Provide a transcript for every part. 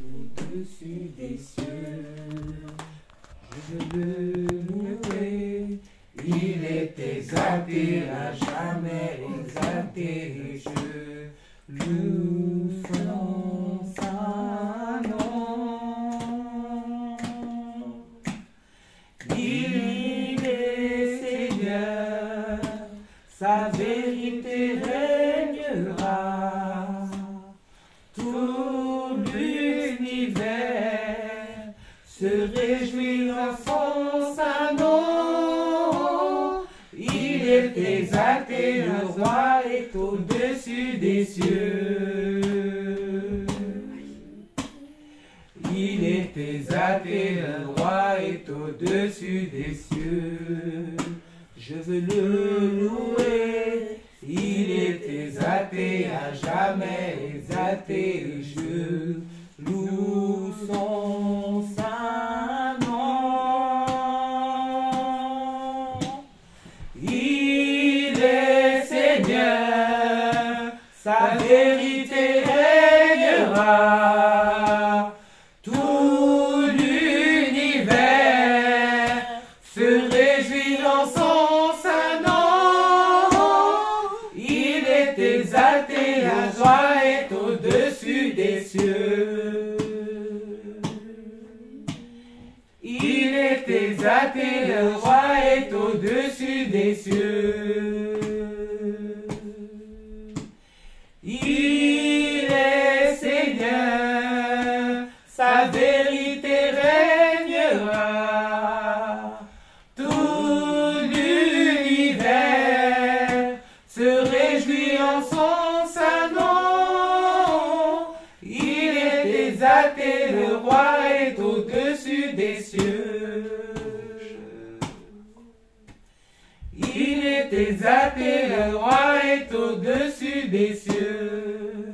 au-dessus des cieux. Je veux le louer, il est exalté, à jamais exalté. Je loue son saint nom. Il est Seigneur, sa vérité régnera. Tout l'univers se réjouit en son saint nom. Il est exalté, le roi est au-dessus des cieux. Il est exalté, le roi est au-dessus des cieux. Je veux le louer, il est exalté, à jamais exalté. Je loue son saint nom. Il est Seigneur, sa vérité régnera. Tout l'univers se réjouit dans son saint nom. Il est exalté, la joie est au-dessus des cieux. Il est exalté, le roi est au-dessus des cieux. Il est Seigneur, sa vérité régnera. Tout l'univers se réjouit en son saint nom. Il est exalté, le roi est au-dessus des cieux. Il est exalté, le roi est au-dessus des cieux.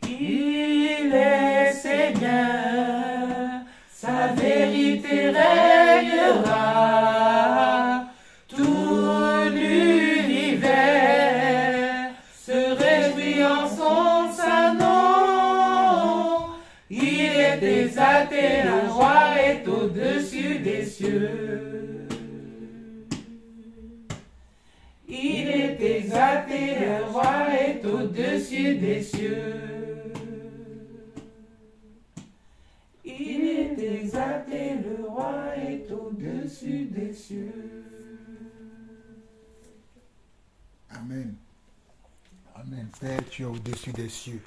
Il est Seigneur, sa vérité régnera. Tout l'univers se réjouit en son saint nom. Il est exalté, le roi est au-dessus des cieux. Il est exalté, le roi est au-dessus des cieux. Il est exalté, le roi est au-dessus des cieux. Amen. Amen. Père, tu es au-dessus des cieux.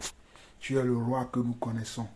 Tu es le roi que nous connaissons.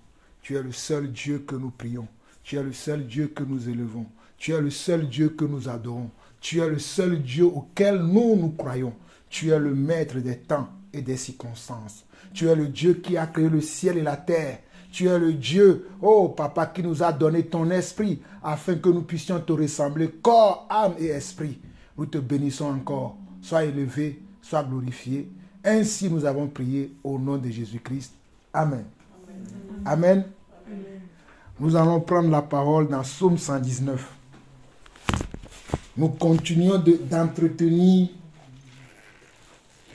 Tu es le seul Dieu que nous prions. Tu es le seul Dieu que nous élevons. Tu es le seul Dieu que nous adorons. Tu es le seul Dieu auquel nous croyons. Tu es le maître des temps et des circonstances. Tu es le Dieu qui a créé le ciel et la terre. Tu es le Dieu, oh Papa, qui nous a donné ton esprit afin que nous puissions te ressembler, corps, âme et esprit. Nous te bénissons encore. Sois élevé, sois glorifié. Ainsi nous avons prié au nom de Jésus-Christ. Amen. Amen. Amen. Nous allons prendre la parole dans Psaume 119. Nous continuons d'entretenir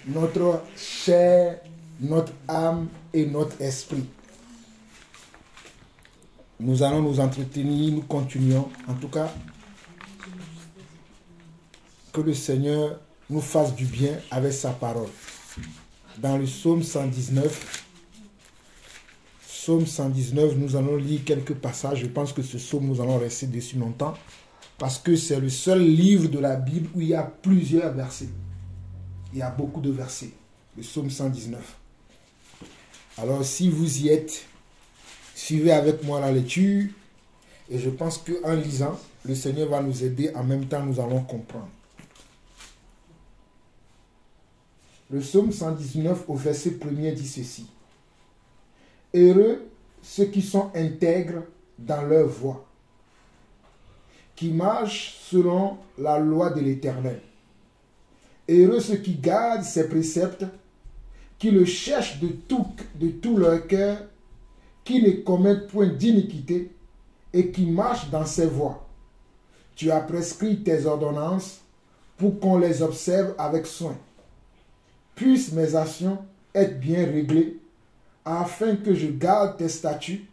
notre chair, notre âme et notre esprit. Nous allons nous entretenir, nous continuons. En tout cas, que le Seigneur nous fasse du bien avec sa parole. Dans le psaume 119, nous allons lire quelques passages. Je pense que ce psaume, nous allons rester dessus longtemps. Parce que c'est le seul livre de la Bible où il y a plusieurs versets. Il y a beaucoup de versets. Le psaume 119. Alors, si vous y êtes, suivez avec moi la lecture. Et je pense qu'en lisant, le Seigneur va nous aider. En même temps, nous allons comprendre. Le psaume 119 au verset 1er dit ceci. Heureux ceux qui sont intègres dans leur voie, qui marchent selon la loi de l'Éternel. Heureux ceux qui gardent ses préceptes, qui le cherchent de tout leur cœur, qui ne commettent point d'iniquité et qui marchent dans ses voies. Tu as prescrit tes ordonnances pour qu'on les observe avec soin. Puissent mes actions être bien réglées afin que je garde tes statuts,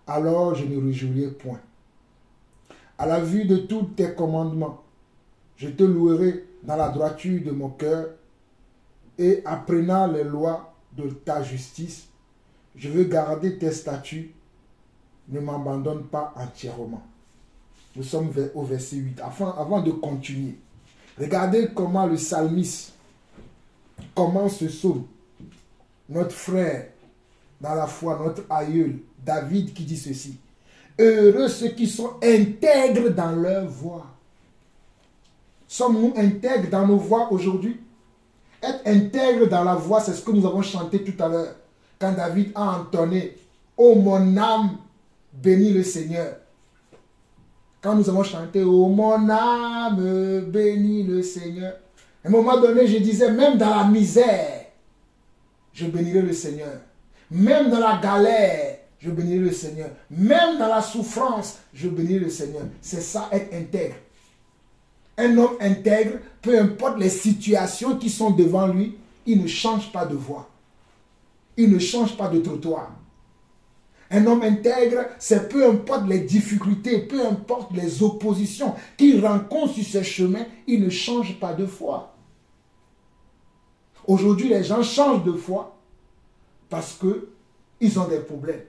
alors je ne réjouirai point. À la vue de tous tes commandements, je te louerai dans la droiture de mon cœur, et apprenant les lois de ta justice, je veux garder tes statuts, ne m'abandonne pas entièrement. Nous sommes au verset 8. Avant de continuer, regardez comment le psalmiste commence ce psaume. Notre frère dans la foi, notre aïeul, David, qui dit ceci. Heureux ceux qui sont intègres dans leur voie. Sommes-nous intègres dans nos voies aujourd'hui? Être intègre dans la voie, c'est ce que nous avons chanté tout à l'heure. Quand David a entonné « Oh mon âme, bénis le Seigneur ». Quand nous avons chanté « Oh mon âme, bénis le Seigneur ». À un moment donné, je disais, même dans la misère, je bénirai le Seigneur. Même dans la galère, je bénirai le Seigneur. Même dans la souffrance, je bénirai le Seigneur. C'est ça, être intègre. Un homme intègre, peu importe les situations qui sont devant lui, il ne change pas de voie. Il ne change pas de trottoir. Un homme intègre, c'est peu importe les difficultés, peu importe les oppositions qu'il rencontre sur ses chemins, il ne change pas de foi. Aujourd'hui, les gens changent de foi parce qu'ils ont des problèmes.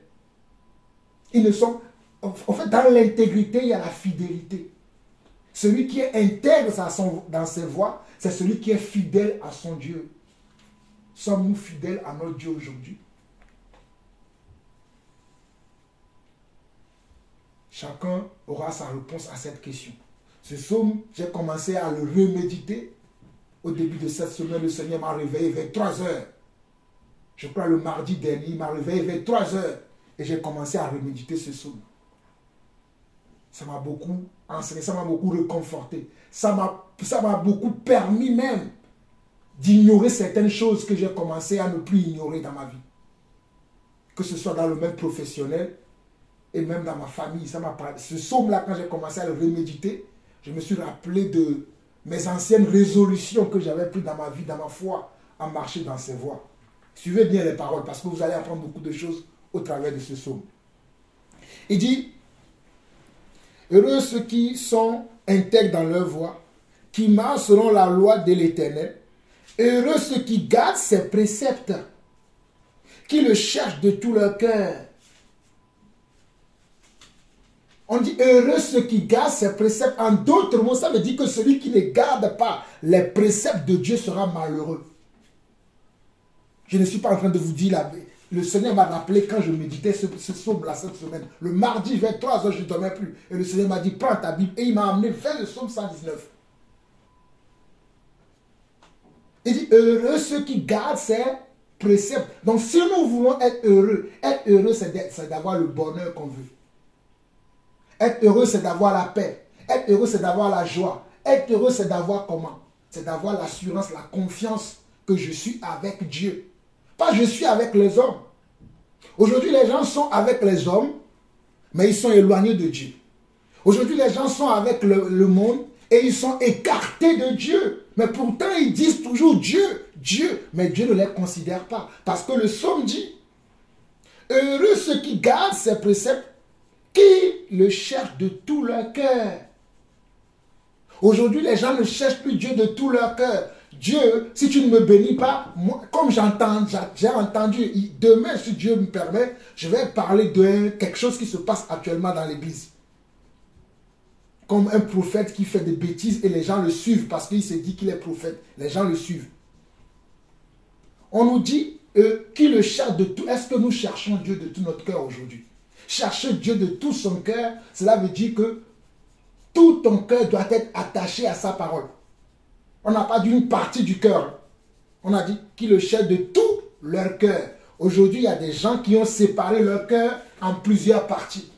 Ils ne sont... En fait, dans l'intégrité, il y a la fidélité. Celui qui est intègre dans ses voies, c'est celui qui est fidèle à son Dieu. Sommes-nous fidèles à notre Dieu aujourd'hui? Chacun aura sa réponse à cette question. Ce psaume, j'ai commencé à le reméditer. Au début de cette semaine, le Seigneur m'a réveillé vers 3 heures. Je crois le mardi dernier, il m'a réveillé vers 3 heures. Et j'ai commencé à reméditer ce psaume. Ça m'a beaucoup enseigné, ça m'a beaucoup réconforté. Ça m'a beaucoup permis même d'ignorer certaines choses que j'ai commencé à ne plus ignorer dans ma vie. Que ce soit dans le domaine professionnel et même dans ma famille. Ce psaume-là, quand j'ai commencé à le reméditer, je me suis rappelé de mes anciennes résolutions que j'avais prises dans ma vie, dans ma foi, à marcher dans ces voies. Suivez bien les paroles parce que vous allez apprendre beaucoup de choses au travers de ce psaume. Il dit, heureux ceux qui sont intègres dans leur voie, qui marchent selon la loi de l'Éternel. Heureux ceux qui gardent ses préceptes, qui le cherchent de tout leur cœur. On dit heureux ceux qui gardent ses préceptes. En d'autres mots, ça veut dire que celui qui ne garde pas les préceptes de Dieu sera malheureux. Je ne suis pas en train de vous dire la vérité. Le Seigneur m'a rappelé quand je méditais ce psaume-là cette semaine. Le mardi, vers 3 heures, je ne dormais plus. Et le Seigneur m'a dit, prends ta Bible. Et il m'a amené vers le psaume 119. Il dit, heureux ceux qui gardent ses préceptes. Donc, si nous voulons être heureux, c'est d'avoir le bonheur qu'on veut. Être heureux, c'est d'avoir la paix. Être heureux, c'est d'avoir la joie. Être heureux, c'est d'avoir comment? C'est d'avoir l'assurance, la confiance que je suis avec Dieu. Pas je suis avec les hommes. Aujourd'hui, les gens sont avec les hommes, mais ils sont éloignés de Dieu. Aujourd'hui, les gens sont avec le monde et ils sont écartés de Dieu. Mais pourtant, ils disent toujours Dieu, Dieu. Mais Dieu ne les considère pas. Parce que le psaume dit, heureux ceux qui gardent ses préceptes, qui le cherchent de tout leur cœur. Aujourd'hui, les gens ne cherchent plus Dieu de tout leur cœur. Dieu, si tu ne me bénis pas, moi, comme j'ai entendu, demain, si Dieu me permet, je vais parler de quelque chose qui se passe actuellement dans l'église. Comme un prophète qui fait des bêtises et les gens le suivent parce qu'il se dit qu'il est prophète. Les gens le suivent. On nous dit qui le cherche de tout. Est-ce que nous cherchons Dieu de tout notre cœur aujourd'hui? Chercher Dieu de tout son cœur, cela veut dire que tout ton cœur doit être attaché à sa parole. On n'a pas dit une partie du cœur. On a dit qu'ils le cherchent de tout leur cœur. Aujourd'hui, il y a des gens qui ont séparé leur cœur en plusieurs parties.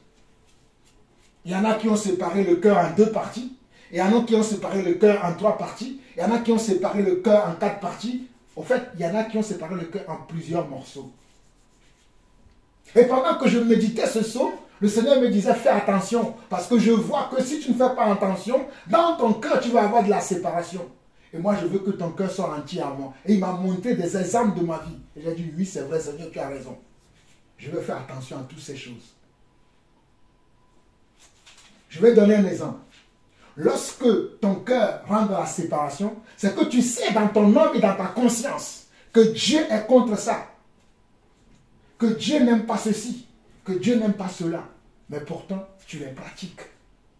Il y en a qui ont séparé le cœur en 2 parties. Il y en a qui ont séparé le cœur en 3 parties. Il y en a qui ont séparé le cœur en 4 parties. En fait, il y en a qui ont séparé le cœur en plusieurs morceaux. Et pendant que je méditais ce psaume, le Seigneur me disait, fais attention. Parce que je vois que si tu ne fais pas attention, dans ton cœur, tu vas avoir de la séparation. Et moi, je veux que ton cœur soit entier à moi. Et il m'a montré des exemples de ma vie. Et j'ai dit, oui, c'est vrai, Seigneur, tu as raison. Je vais faire attention à toutes ces choses. Je vais donner un exemple. Lorsque ton cœur rentre dans la séparation, c'est que tu sais dans ton âme et dans ta conscience que Dieu est contre ça. Que Dieu n'aime pas ceci. Que Dieu n'aime pas cela. Mais pourtant, tu les pratiques.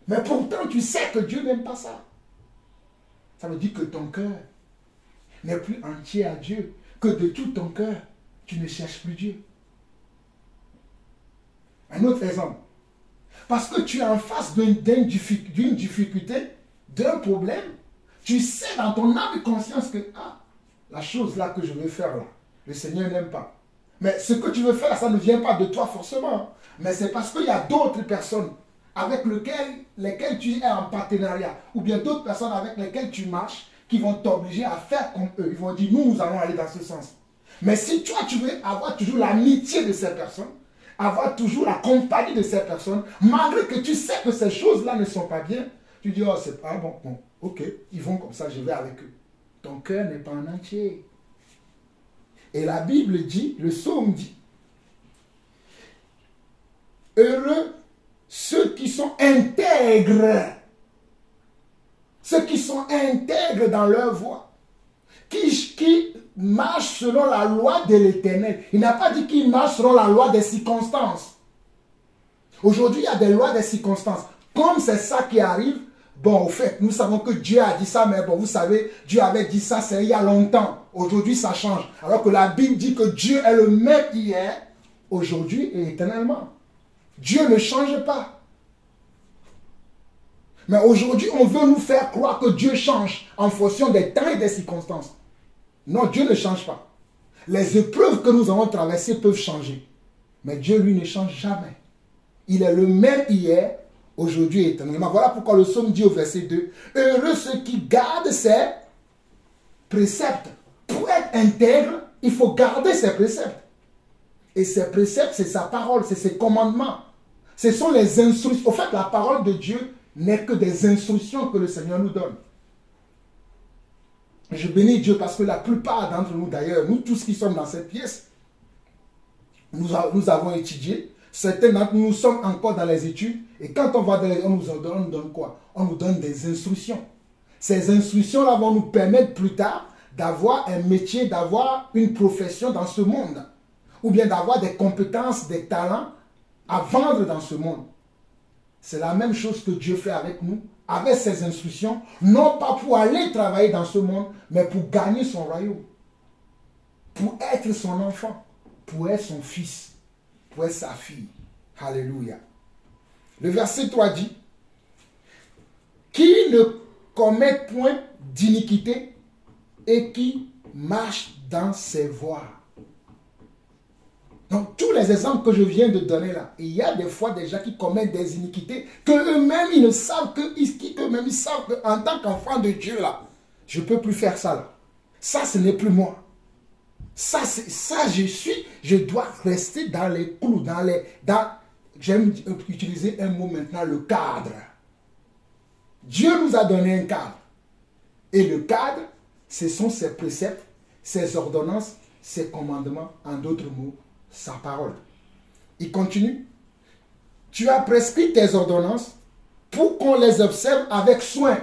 Mais pourtant, tu sais que Dieu n'aime pas ça. Ça veut dire que ton cœur n'est plus entier à Dieu. Que de tout ton cœur, tu ne cherches plus Dieu. Un autre exemple. Parce que tu es en face d'une difficulté, d'un problème, tu sais dans ton âme et conscience que la chose là que je veux faire là, le Seigneur n'aime pas. Mais ce que tu veux faire, ça ne vient pas de toi forcément. Mais c'est parce qu'il y a d'autres personnes avec lesquelles tu es en partenariat, ou bien d'autres personnes avec lesquelles tu marches, qui vont t'obliger à faire comme eux. Ils vont dire, nous allons aller dans ce sens. Mais si toi, tu veux avoir toujours l'amitié de ces personnes, avoir toujours la compagnie de ces personnes, malgré que tu sais que ces choses-là ne sont pas bien, tu dis, oh, c'est pas bon, ok, ils vont comme ça, je vais avec eux. Ton cœur n'est pas en entier. Et la Bible dit, le psaume dit, heureux ceux qui sont intègres, ceux qui sont intègres dans leur voie, qui marchent selon la loi de l'Éternel. Il n'a pas dit qu'ils marchent selon la loi des circonstances. Aujourd'hui, il y a des lois des circonstances. Comme c'est ça qui arrive, bon, au fait, nous savons que Dieu a dit ça, mais bon, vous savez, Dieu avait dit ça, c'est il y a longtemps. Aujourd'hui, ça change. Alors que la Bible dit que Dieu est le même hier, aujourd'hui et éternellement. Dieu ne change pas. Mais aujourd'hui, on veut nous faire croire que Dieu change en fonction des temps et des circonstances. Non, Dieu ne change pas. Les épreuves que nous avons traversées peuvent changer. Mais Dieu, lui, ne change jamais. Il est le même hier, aujourd'hui et éternellement. Voilà pourquoi le psaume dit au verset 2, « Heureux ceux qui gardent ses préceptes. » Pour être intègre, il faut garder ses préceptes. Et ses préceptes, c'est sa parole, c'est ses commandements. Ce sont les instructions. Au fait, la parole de Dieu n'est que des instructions que le Seigneur nous donne. Je bénis Dieu parce que la plupart d'entre nous, d'ailleurs, nous tous qui sommes dans cette pièce, nous avons étudié. Certains d'entre nous sommes encore dans les études. Et quand on va dans les études, on nous donne quoi? On nous donne des instructions. Ces instructions-là vont nous permettre plus tard d'avoir un métier, d'avoir une profession dans ce monde. Ou bien d'avoir des compétences, des talents à vendre dans ce monde. C'est la même chose que Dieu fait avec nous, avec ses instructions, non pas pour aller travailler dans ce monde, mais pour gagner son royaume. Pour être son enfant, pour être son fils, pour être sa fille. Alléluia. Le verset 3 dit, qui ne commet point d'iniquité et qui marche dans ses voies. Donc, tous les exemples que je viens de donner là, il y a des fois des gens qui commettent des iniquités que eux-mêmes, ils ne savent qu'eux-mêmes, ils savent qu'en tant qu'enfant de Dieu là, je ne peux plus faire ça là. Ça, ce n'est plus moi. Je dois rester dans les clous, j'aime utiliser un mot maintenant, le cadre. Dieu nous a donné un cadre. Et le cadre, ce sont ses préceptes, ses ordonnances, ses commandements, en d'autres mots, sa parole. Il continue. Tu as prescrit tes ordonnances pour qu'on les observe avec soin.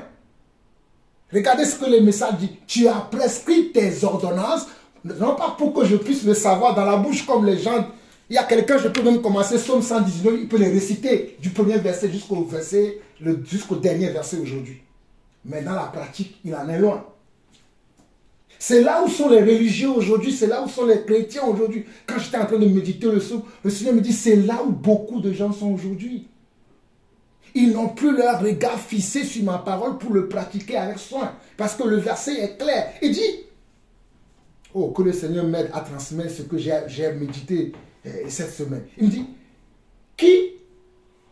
Regardez ce que le message dit. Tu as prescrit tes ordonnances, non pas pour que je puisse le savoir dans la bouche comme les gens. Il y a quelqu'un, je peux même commencer Psaume 119, il peut les réciter du premier verset jusqu'au dernier verset aujourd'hui. Mais dans la pratique, il en est loin. C'est là où sont les religieux aujourd'hui, c'est là où sont les chrétiens aujourd'hui. Quand j'étais en train de méditer le Seigneur me dit, c'est là où beaucoup de gens sont aujourd'hui. Ils n'ont plus leur regard fixé sur ma parole pour le pratiquer avec soin. Parce que le verset est clair. Il dit, oh, que le Seigneur m'aide à transmettre ce que j'ai médité cette semaine. Il me dit, qui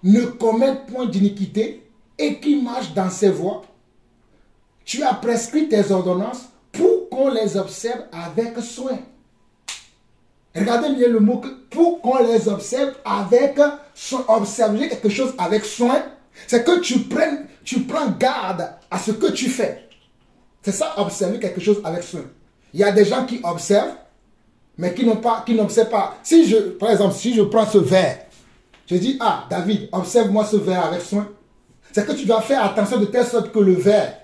ne commet point d'iniquité et qui marche dans ses voies, tu as prescrit tes ordonnances pour qu'on les observe avec soin. Regardez bien le mot, pour qu'on les observe avec soin. Observer quelque chose avec soin, c'est que tu prends garde à ce que tu fais. C'est ça, observer quelque chose avec soin. Il y a des gens qui observent, mais qui n'observent pas. Par exemple, si je prends ce verre, je dis, ah, David, observe-moi ce verre avec soin. C'est que tu dois faire attention de telle sorte que le verre,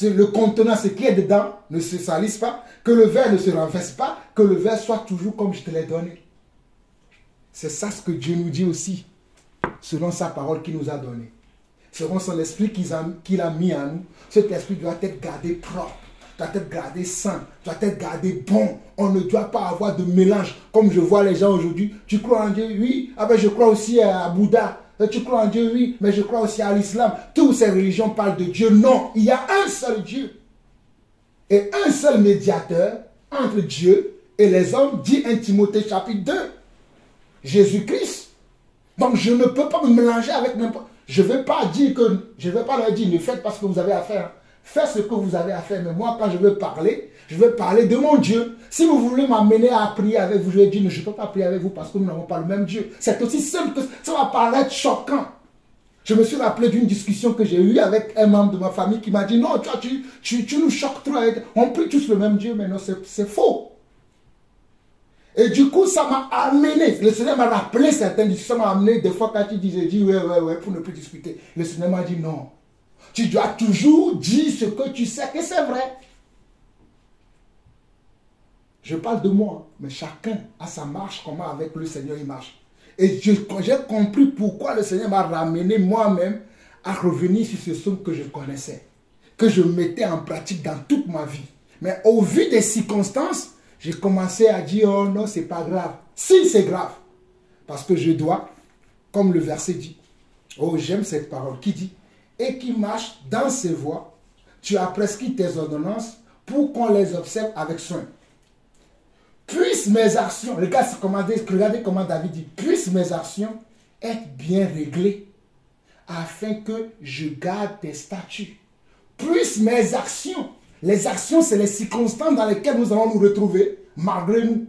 le contenant, ce qui est dedans, ne se salisse pas, que le verre ne se renverse pas, que le verre soit toujours comme je te l'ai donné. C'est ça ce que Dieu nous dit aussi, selon sa parole qu'il nous a donnée. Selon son esprit qu'il a mis en nous, cet esprit doit être gardé propre, doit être gardé sain, doit être gardé bon. On ne doit pas avoir de mélange, comme je vois les gens aujourd'hui. Tu crois en Dieu? Oui. Ah ben je crois aussi à Bouddha. Tu crois en Dieu? Oui. Mais je crois aussi à l'islam. Toutes ces religions parlent de Dieu. Non, il y a un seul Dieu. Et un seul médiateur entre Dieu et les hommes, dit 1 Timothée chapitre 2. Jésus-Christ. Donc je ne peux pas me mélanger avec n'importe. Je ne vais pas leur dire ne faites pas ce que vous avez à faire. Faites ce que vous avez à faire. Mais moi, quand je veux parler de mon Dieu. Si vous voulez m'amener à prier avec vous, je vais dire je ne peux pas prier avec vous parce que nous n'avons pas le même Dieu. C'est aussi simple que ça va paraître choquant. Je me suis rappelé d'une discussion que j'ai eue avec un membre de ma famille qui m'a dit non, tu nous choques trop. On prie tous le même Dieu, mais non, c'est faux. Et du coup, ça m'a amené, le Seigneur m'a rappelé certaines discussions, ça m'a amené des fois quand tu disais, ouais, pour ne plus discuter. Le Seigneur m'a dit non. Tu dois toujours dire ce que tu sais que c'est vrai. Je parle de moi, mais chacun a sa marche, comment avec le Seigneur il marche. Et j'ai compris pourquoi le Seigneur m'a ramené moi-même à revenir sur ce somme que je connaissais, que je mettais en pratique dans toute ma vie. Mais au vu des circonstances, j'ai commencé à dire, oh non, c'est pas grave. Si, c'est grave. Parce que je dois, comme le verset dit, oh, j'aime cette parole qui dit, et qui marche dans ses voies, tu as prescrit tes ordonnances pour qu'on les observe avec soin. Puissent mes actions, regardez comment David dit, puissent mes actions être bien réglées, afin que je garde tes statuts. Puissent mes actions. Les actions, c'est les circonstances dans lesquelles nous allons nous retrouver, malgré nous.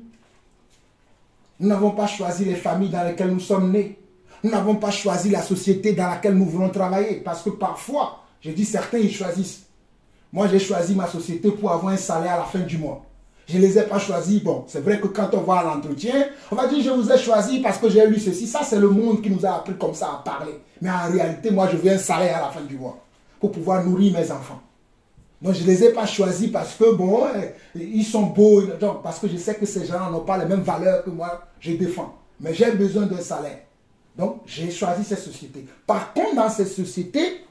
Nous n'avons pas choisi les familles dans lesquelles nous sommes nés. Nous n'avons pas choisi la société dans laquelle nous voulons travailler. Parce que parfois, je dis certains, ils choisissent. Moi, j'ai choisi ma société pour avoir un salaire à la fin du mois. Je ne les ai pas choisis. Bon, c'est vrai que quand on va à l'entretien, on va dire, je vous ai choisi parce que j'ai lu ceci. Ça, c'est le monde qui nous a appris comme ça à parler. Mais en réalité, moi, je veux un salaire à la fin du mois pour pouvoir nourrir mes enfants. Donc, je ne les ai pas choisis parce que, bon, ils sont beaux, donc, parce que je sais que ces gens n'ont pas les mêmes valeurs que moi, je défends. Mais j'ai besoin d'un salaire. Donc, j'ai choisi cette société. Par contre, dans cette société,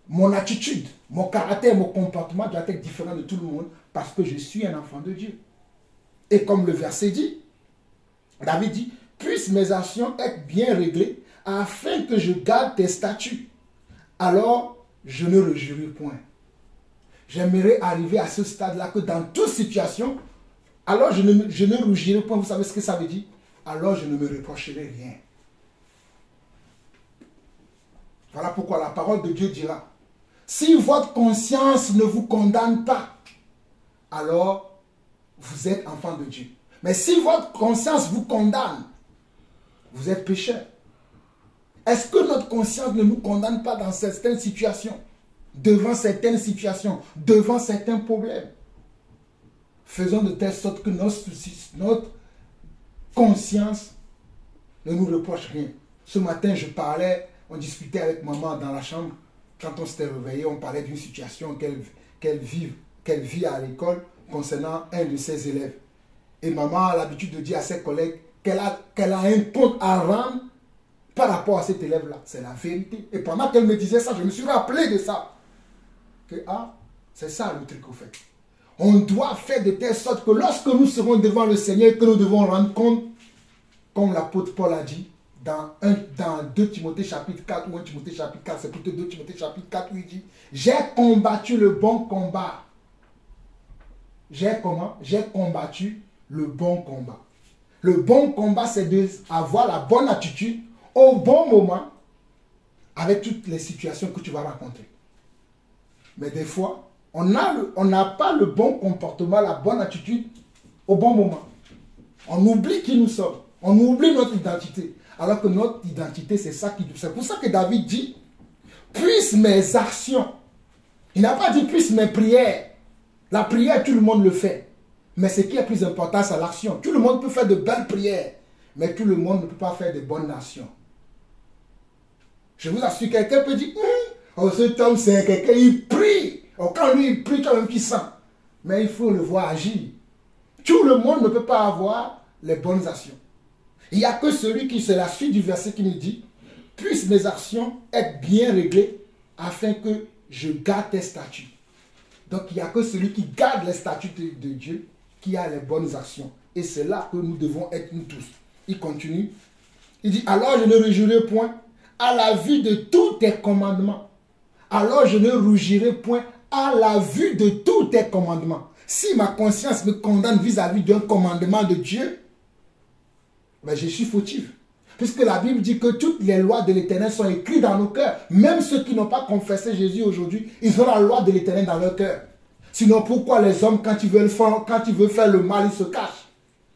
mon attitude, mon caractère, mon comportement doit être différent de tout le monde parce que je suis un enfant de Dieu. Et comme le verset dit, David dit, puissent mes actions être bien réglées afin que je garde tes statuts. Alors, je ne rejurerai point. J'aimerais arriver à ce stade-là que dans toute situation, alors je ne rougirai point. Vous savez ce que ça veut dire? Alors je ne me reprocherai rien. Voilà pourquoi la parole de Dieu dira, si votre conscience ne vous condamne pas, alors vous êtes enfant de Dieu. Mais si votre conscience vous condamne, vous êtes pécheur. Est-ce que notre conscience ne nous condamne pas dans certaines situations? Devant certaines situations, devant certains problèmes. Faisons de telle sorte que notre conscience ne nous reproche rien. Ce matin, on discutait avec maman dans la chambre. Quand on s'était réveillé, on parlait d'une situation qu'elle vit à l'école concernant un de ses élèves. Et maman a l'habitude de dire à ses collègues qu'elle a un compte à rendre par rapport à cet élève-là. C'est la vérité. Et pendant qu'elle me disait ça, je me suis rappelé de ça. C'est ça le truc au fait. On doit faire de telle sorte que lorsque nous serons devant le Seigneur, que nous devons rendre compte, comme l'apôtre Paul a dit, dans 2 Timothée chapitre 4 ou 1 Timothée chapitre 4, c'est plutôt 2 Timothée chapitre 4 où il dit, j'ai combattu le bon combat. J'ai combattu le bon combat. Le bon combat, c'est d'avoir la bonne attitude au bon moment avec toutes les situations que tu vas rencontrer. Mais des fois, on n'a pas le bon comportement, la bonne attitude au bon moment. On oublie qui nous sommes. On oublie notre identité. Alors que notre identité, c'est ça qui... C'est pour ça que David dit, puissent mes actions. Il n'a pas dit puissent mes prières. La prière, tout le monde le fait. Mais ce qui est plus important, c'est l'action. Tout le monde peut faire de belles prières, mais tout le monde ne peut pas faire de bonnes actions. Je vous assure, quelqu'un peut dire, oh, cet homme, c'est quelqu'un, il prie. Oh, quand lui, il prie, quand même, il sent. Mais il faut le voir agir. Tout le monde ne peut pas avoir les bonnes actions. Il n'y a que celui qui, c'est la suite du verset qui nous dit, puissent mes actions être bien réglées afin que je garde tes statuts. Donc, il n'y a que celui qui garde les statuts de Dieu qui a les bonnes actions. Et c'est là que nous devons être nous tous. Il continue. Il dit, alors je ne rougirai point à la vue de tous tes commandements. Alors je ne rougirai point à la vue de tous tes commandements. Si ma conscience me condamne vis-à-vis d'un commandement de Dieu, ben je suis fautif. Puisque la Bible dit que toutes les lois de l'Éternel sont écrites dans nos cœurs. Même ceux qui n'ont pas confessé Jésus aujourd'hui, ils ont la loi de l'Éternel dans leur cœur. Sinon, pourquoi les hommes, quand ils veulent faire le mal, ils se cachent?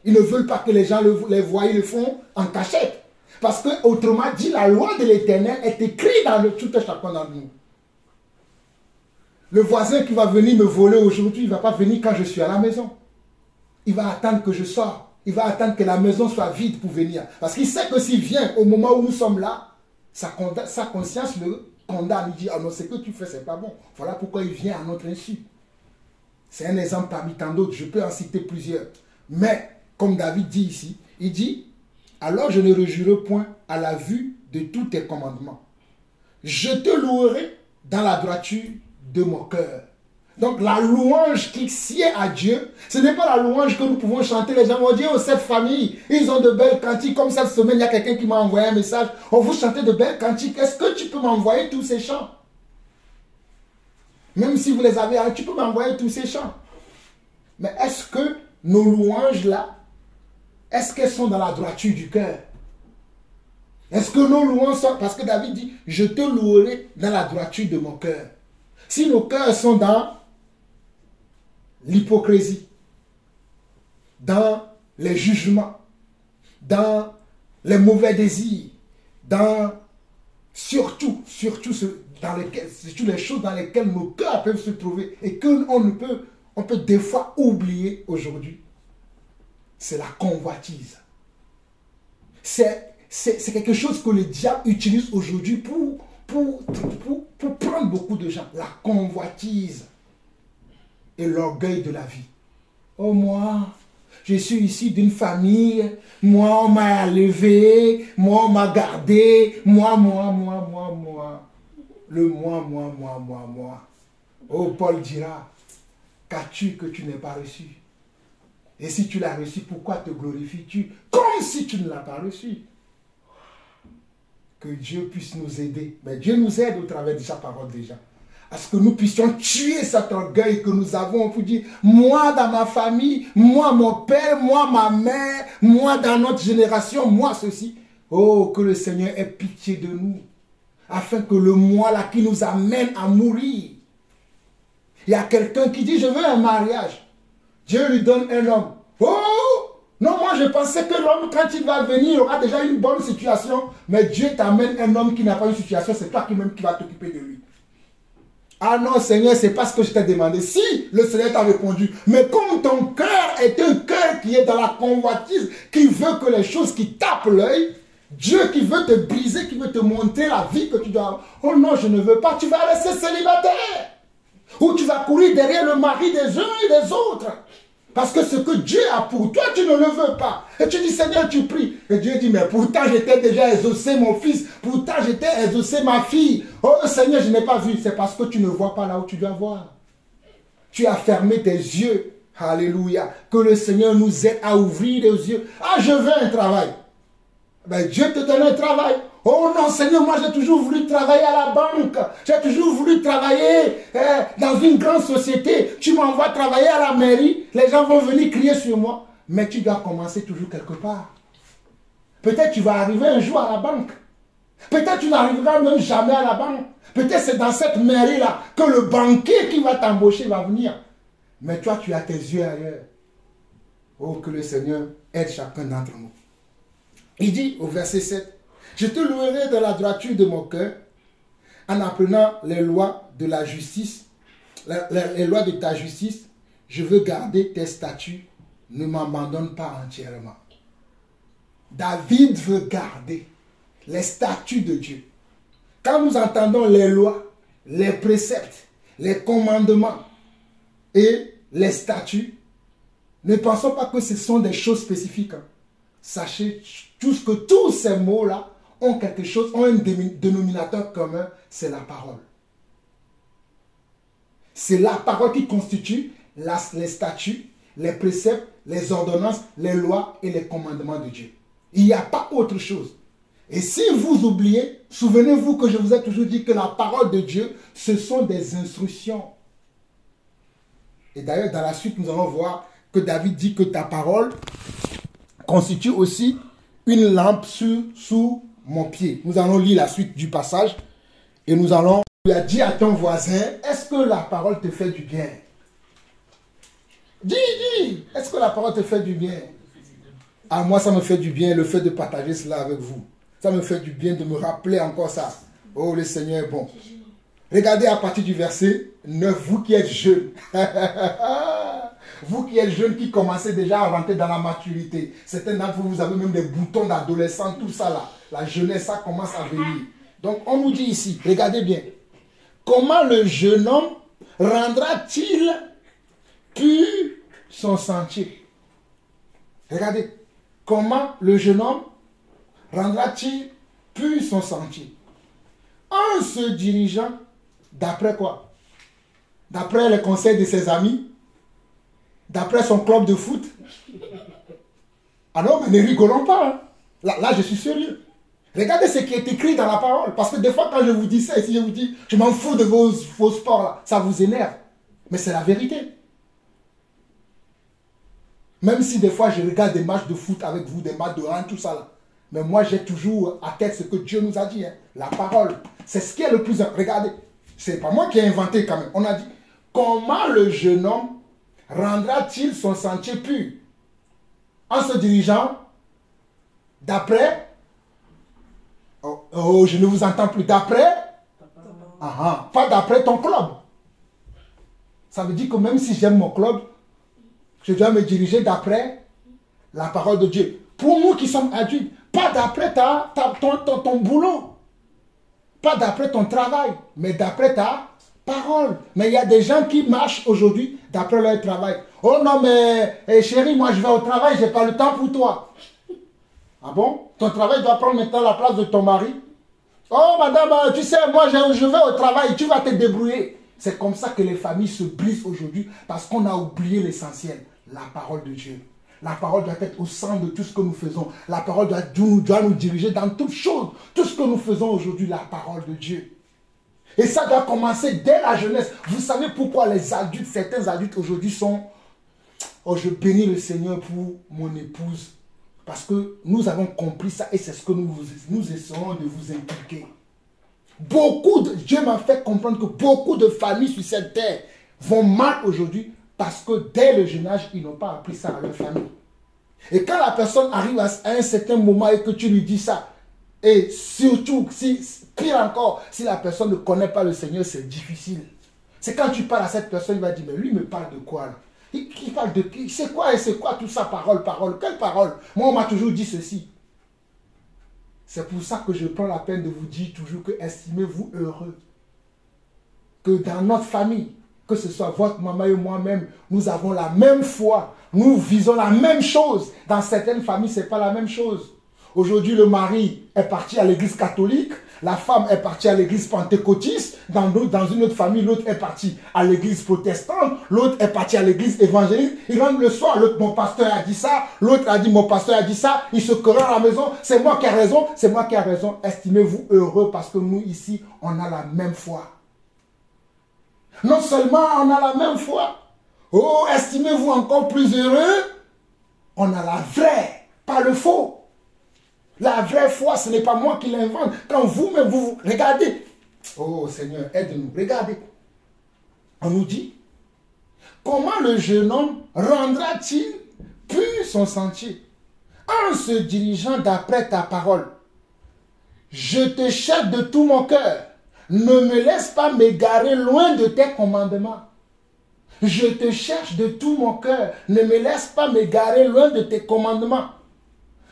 Ils ne veulent pas que les gens les voient, ils le font en cachette. Parce que, autrement dit, la loi de l'Éternel est écrite dans tout et chacun d'entre nous. Le voisin qui va venir me voler aujourd'hui, il ne va pas venir quand je suis à la maison. Il va attendre que je sorte. Il va attendre que la maison soit vide pour venir. Parce qu'il sait que s'il vient au moment où nous sommes là, sa conscience le condamne. Il dit, ah non, ce que tu fais, c'est pas bon. Voilà pourquoi il vient à notre insu. C'est un exemple parmi tant d'autres. Je peux en citer plusieurs. Mais, comme David dit ici, il dit, alors je ne rejurerai point à la vue de tous tes commandements. Je te louerai dans la droiture de mon cœur. Donc la louange qui sied à Dieu, ce n'est pas la louange que nous pouvons chanter. Les gens vont dire, oh cette famille, ils ont de belles cantiques. Comme cette semaine, il y a quelqu'un qui m'a envoyé un message. Oh, vous chantez de belles cantiques. Est-ce que tu peux m'envoyer tous ces chants? Même si vous les avez, tu peux m'envoyer tous ces chants. Mais est-ce que nos louanges là, est-ce qu'elles sont dans la droiture du cœur? Est-ce que nos louanges sont... Parce que David dit, je te louerai dans la droiture de mon cœur. Si nos cœurs sont dans l'hypocrisie, dans les jugements, dans les mauvais désirs, dans surtout les choses dans lesquelles nos cœurs peuvent se trouver et qu'on peut des fois oublier aujourd'hui, c'est la convoitise. C'est quelque chose que le diable utilise aujourd'hui pour prendre beaucoup de gens. La convoitise et l'orgueil de la vie. Oh moi, je suis issu d'une famille, moi on m'a élevé, moi on m'a gardé, moi. Le moi. Oh Paul dira, qu'as-tu que tu n'aies pas reçu? Et si tu l'as reçu, pourquoi te glorifies-tu comme si tu ne l'as pas reçu? Que Dieu puisse nous aider. Mais Dieu nous aide au travers de sa parole déjà. À ce que nous puissions tuer cet orgueil que nous avons pour dire, moi dans ma famille, moi mon père, moi ma mère, moi dans notre génération, moi ceci. Oh, que le Seigneur ait pitié de nous. Afin que le moi là qui nous amène à mourir. Il y a quelqu'un qui dit, je veux un mariage. Dieu lui donne un homme. Oh! Non, moi je pensais que l'homme, quand il va venir, il aura déjà une bonne situation. Mais Dieu t'amène un homme qui n'a pas une situation, c'est toi qui va t'occuper de lui. Ah non, Seigneur, c'est pas ce que je t'ai demandé. Si, le Seigneur t'a répondu. Mais comme ton cœur est un cœur qui est dans la convoitise, qui veut que les choses qui tapent l'œil, Dieu qui veut te briser, qui veut te montrer la vie que tu dois avoir. Oh non, je ne veux pas, tu vas rester célibataire. Ou tu vas courir derrière le mari des uns et des autres. Parce que ce que Dieu a pour toi, tu ne le veux pas. Et tu dis, Seigneur, tu pries. Et Dieu dit, mais pourtant j'étais déjà exaucé mon fils. Pourtant j'étais exaucé ma fille. Oh Seigneur, je n'ai pas vu. C'est parce que tu ne vois pas là où tu dois voir. Tu as fermé tes yeux. Alléluia. Que le Seigneur nous aide à ouvrir les yeux. Ah, je veux un travail. Ben, Dieu te donne un travail. Oh non, Seigneur, moi j'ai toujours voulu travailler à la banque. J'ai toujours voulu travailler dans une grande société. Tu m'envoies travailler à la mairie. Les gens vont venir crier sur moi. Mais tu dois commencer toujours quelque part. Peut-être tu vas arriver un jour à la banque. Peut-être tu n'arriveras même jamais à la banque. Peut-être c'est dans cette mairie-là que le banquier qui va t'embaucher va venir. Mais toi, tu as tes yeux ailleurs. Oh, que le Seigneur aide chacun d'entre nous. Il dit au verset 7, je te louerai dans la droiture de mon cœur en apprenant les lois de la justice, les lois de ta justice. je veux garder tes statuts, ne m'abandonne pas entièrement. David veut garder les statuts de Dieu. Quand nous entendons les lois, les préceptes, les commandements et les statuts, ne pensons pas que ce sont des choses spécifiques. Sachez tous que tous ces mots-là ont quelque chose, ont un dénominateur commun, c'est la parole. C'est la parole qui constitue les statuts, les préceptes, les ordonnances, les lois et les commandements de Dieu. Il n'y a pas autre chose. Et si vous oubliez, souvenez-vous que je vous ai toujours dit que la parole de Dieu, ce sont des instructions. Et d'ailleurs, dans la suite, nous allons voir que David dit que ta parole constitue aussi une lampe sous mon pied. Nous allons lire la suite du passage et nous allons... Tu as dit à ton voisin, est-ce que la parole te fait du bien? Dis, est-ce que la parole te fait du bien? À moi, ça me fait du bien le fait de partager cela avec vous. Ça me fait du bien de me rappeler encore ça. Oh, le Seigneur est bon. Regardez à partir du verset 9, vous qui êtes jeunes. Vous qui êtes jeunes, qui commencez déjà à rentrer dans la maturité. Certains d'entre vous, vous avez même des boutons d'adolescents, tout ça là. La jeunesse, ça commence à venir. Donc, on nous dit ici, regardez bien. Comment le jeune homme rendra-t-il pur son sentier? Regardez. Comment le jeune homme rendra-t-il pur son sentier? En se dirigeant d'après quoi? D'après les conseils de ses amis? D'après son club de foot? Ah non, mais ne rigolons pas. Hein. Là, je suis sérieux. Regardez ce qui est écrit dans la parole. Parce que des fois, quand je vous dis ça, et si je vous dis, je m'en fous de vos sports là, ça vous énerve. Mais c'est la vérité. Même si des fois, je regarde des matchs de foot avec vous, des matchs de hand, tout ça là. Mais moi, j'ai toujours à tête ce que Dieu nous a dit. Hein. La parole. C'est ce qui est le plus... Regardez, c'est pas moi qui ai inventé quand même. On a dit, comment le jeune homme rendra-t-il son sentier pur? En se dirigeant d'après... Oh, je ne vous entends plus. D'après? Pas d'après ton club. Ça veut dire que même si j'aime mon club, je dois me diriger d'après la parole de Dieu. Pour nous qui sommes adultes, pas d'après ton boulot. Pas d'après ton travail, mais d'après ta parole. Mais il y a des gens qui marchent aujourd'hui d'après leur travail. Oh non, mais chérie, moi je vais au travail, je n'ai pas le temps pour toi. Ah bon? Ton travail doit prendre maintenant la place de ton mari. Oh madame, tu sais, moi je vais au travail, tu vas te débrouiller. C'est comme ça que les familles se brisent aujourd'hui parce qu'on a oublié l'essentiel, la parole de Dieu. La parole doit être au centre de tout ce que nous faisons. La parole doit nous diriger dans toutes choses. Tout ce que nous faisons aujourd'hui, la parole de Dieu. Et ça doit commencer dès la jeunesse. Vous savez pourquoi les adultes, certains adultes aujourd'hui sont... Oh, je bénis le Seigneur pour mon épouse. Parce que nous avons compris ça et c'est ce que nous essayons de vous inculquer. Dieu m'a fait comprendre que beaucoup de familles sur cette terre vont mal aujourd'hui parce que dès le jeune âge, ils n'ont pas appris ça à leur famille. Et quand la personne arrive à un certain moment et que tu lui dis ça, et surtout, pire encore, si la personne ne connaît pas le Seigneur, c'est difficile. C'est quand tu parles à cette personne, il va dire, mais lui me parle de quoi là? Il parle de qui? C'est quoi tout ça, parole? Quelle parole? Moi, on m'a toujours dit ceci. C'est pour ça que je prends la peine de vous dire toujours que estimez-vous heureux. Que dans notre famille, que ce soit votre maman et moi-même, nous avons la même foi. Nous visons la même chose. Dans certaines familles, ce n'est pas la même chose. Aujourd'hui, le mari est parti à l'église catholique. La femme est partie à l'église pentecôtiste. Dans une autre famille, l'autre est parti à l'église protestante. L'autre est parti à l'église évangélique. Il rentre le soir, l'autre, mon pasteur a dit ça. L'autre a dit, mon pasteur a dit ça. Il se querelle à la maison. C'est moi qui ai raison. C'est moi qui ai raison. Estimez-vous heureux parce que nous, ici, on a la même foi. Non seulement on a la même foi. Oh, estimez-vous encore plus heureux. On a la vraie, pas le faux. La vraie foi, ce n'est pas moi qui l'invente. Quand vous-même, vous regardez. Oh Seigneur, aide-nous. Regardez. On nous dit, comment le jeune homme rendra-t-il pur son sentier? En se dirigeant d'après ta parole. Je te cherche de tout mon cœur. Ne me laisse pas m'égarer loin de tes commandements. Je te cherche de tout mon cœur. Ne me laisse pas m'égarer loin de tes commandements.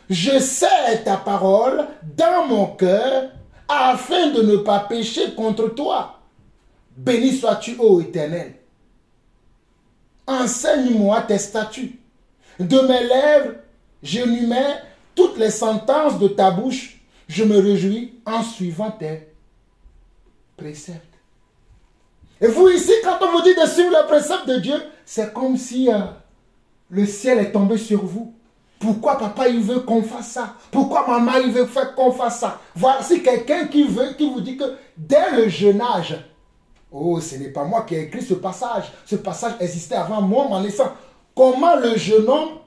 Je sais ta parole dans mon cœur afin de ne pas pécher contre toi. Béni sois-tu, ô Éternel. Enseigne-moi tes statuts. De mes lèvres, j'énumère toutes les sentences de ta bouche. Je me réjouis en suivant tes préceptes. Et vous ici, quand on vous dit de suivre les préceptes de Dieu, c'est comme si le ciel est tombé sur vous. Pourquoi papa il veut qu'on fasse ça? Pourquoi maman il veut faire qu'on fasse ça? Voici quelqu'un qui vous dit que dès le jeune âge, oh, ce n'est pas moi qui ai écrit ce passage. Ce passage existait avant moi, en naissant. Comment le jeune homme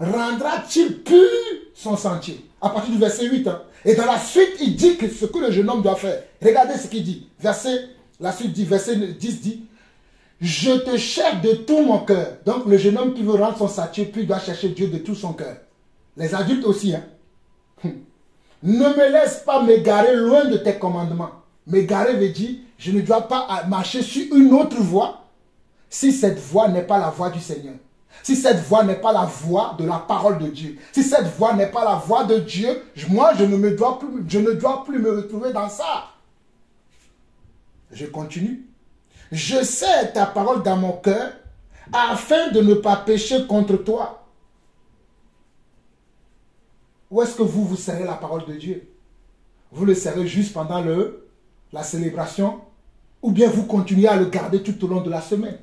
rendra-t-il pur son sentier? À partir du verset 8. Hein. Et dans la suite, il dit que ce que le jeune homme doit faire. Regardez ce qu'il dit. La suite dit, verset 10 dit, je te cherche de tout mon cœur. Donc le jeune homme qui veut rendre son sentier pur doit chercher Dieu de tout son cœur. Les adultes aussi. Hein. Ne me laisse pas m'égarer loin de tes commandements. M'égarer veut dire, je ne dois pas marcher sur une autre voie si cette voie n'est pas la voie du Seigneur. Si cette voie n'est pas la voie de la parole de Dieu. Si cette voie n'est pas la voie de Dieu, moi je ne dois plus me retrouver dans ça. Je continue. Je sais ta parole dans mon cœur afin de ne pas pécher contre toi. Où est-ce que vous serrez la parole de Dieu? Vous le serrez juste pendant la célébration, ou bien vous continuez à le garder tout au long de la semaine,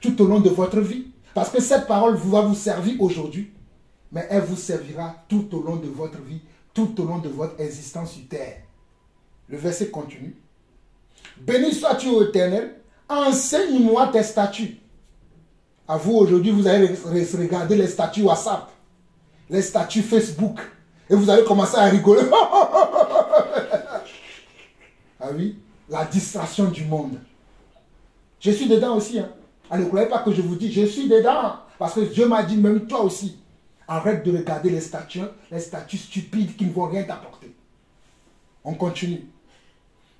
tout au long de votre vie. Parce que cette parole va vous servir aujourd'hui, mais elle vous servira tout au long de votre vie, tout au long de votre existence sur terre. Le verset continue. Béni sois-tu, ô Éternel, enseigne-moi tes statuts. À vous, aujourd'hui, vous allez regarder les statuts WhatsApp, les statuts Facebook, et vous allez commencer à rigoler. Ah oui, la distraction du monde. Je suis dedans aussi. Hein. Alors, ne croyez pas que je vous dis, je suis dedans. Parce que Dieu m'a dit, même toi aussi, arrête de regarder les statuts stupides qui ne vont rien t'apporter. On continue.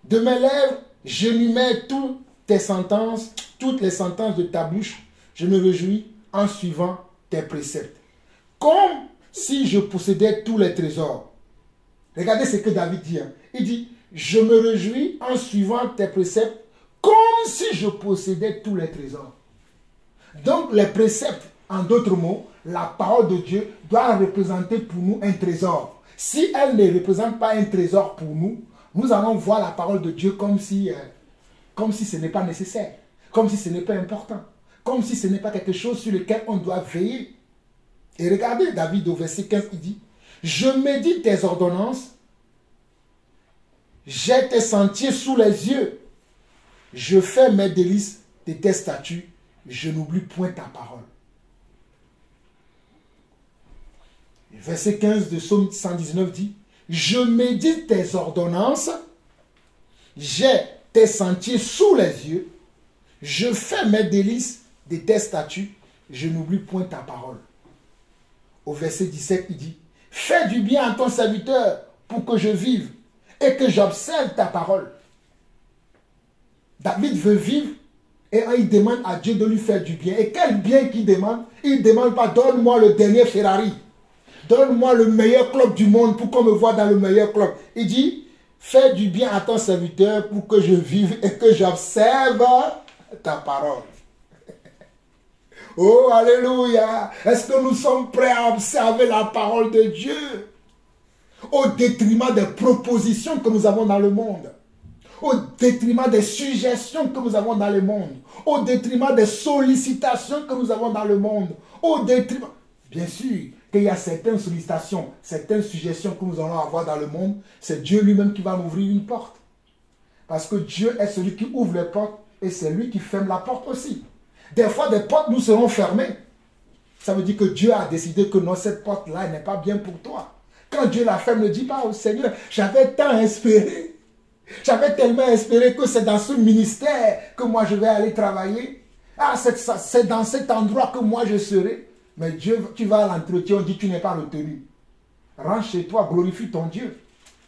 De mes lèvres, j'énumère toutes tes sentences, toutes les sentences de ta bouche. Je me réjouis en suivant tes préceptes. Comme si je possédais tous les trésors. Regardez ce que David dit. Hein. Il dit, je me réjouis en suivant tes préceptes comme si je possédais tous les trésors. Donc les préceptes, en d'autres mots, la parole de Dieu doit représenter pour nous un trésor. Si elle ne représente pas un trésor pour nous, nous allons voir la parole de Dieu comme si ce n'est pas nécessaire, comme si ce n'est pas important, comme si ce n'est pas quelque chose sur lequel on doit veiller. Et regardez David au verset 15, il dit, je médite tes ordonnances, j'ai tes sentiers sous les yeux, je fais mes délices de tes statuts, je n'oublie point ta parole. Verset 15 de Psaume 119 dit, je médite tes ordonnances, j'ai tes sentiers sous les yeux, je fais mes délices de tes statuts, je n'oublie point ta parole. Au verset 17, il dit, fais du bien à ton serviteur pour que je vive et que j'observe ta parole. David veut vivre et il demande à Dieu de lui faire du bien. Et quel bien qu'il demande? Il ne demande pas, donne-moi le dernier Ferrari. Donne-moi le meilleur club du monde pour qu'on me voie dans le meilleur club. Il dit, fais du bien à ton serviteur pour que je vive et que j'observe ta parole. Oh, alléluia! Est-ce que nous sommes prêts à observer la parole de Dieu au détriment des propositions que nous avons dans le monde, au détriment des suggestions que nous avons dans le monde, au détriment des sollicitations que nous avons dans le monde, au détriment... Bien sûr qu'il y a certaines sollicitations, certaines suggestions que nous allons avoir dans le monde, c'est Dieu lui-même qui va m'ouvrir une porte. Parce que Dieu est celui qui ouvre les portes et c'est lui qui ferme la porte aussi. Des fois, des portes nous seront fermées. Ça veut dire que Dieu a décidé que non, cette porte-là n'est pas bien pour toi. Quand Dieu la ferme, ne dis pas au Seigneur, j'avais tant espéré. J'avais tellement espéré que c'est dans ce ministère que moi je vais aller travailler. Ah, c'est dans cet endroit que moi je serai. Mais Dieu, tu vas à l'entretien, on dit tu n'es pas retenu. Rentre chez toi, glorifie ton Dieu.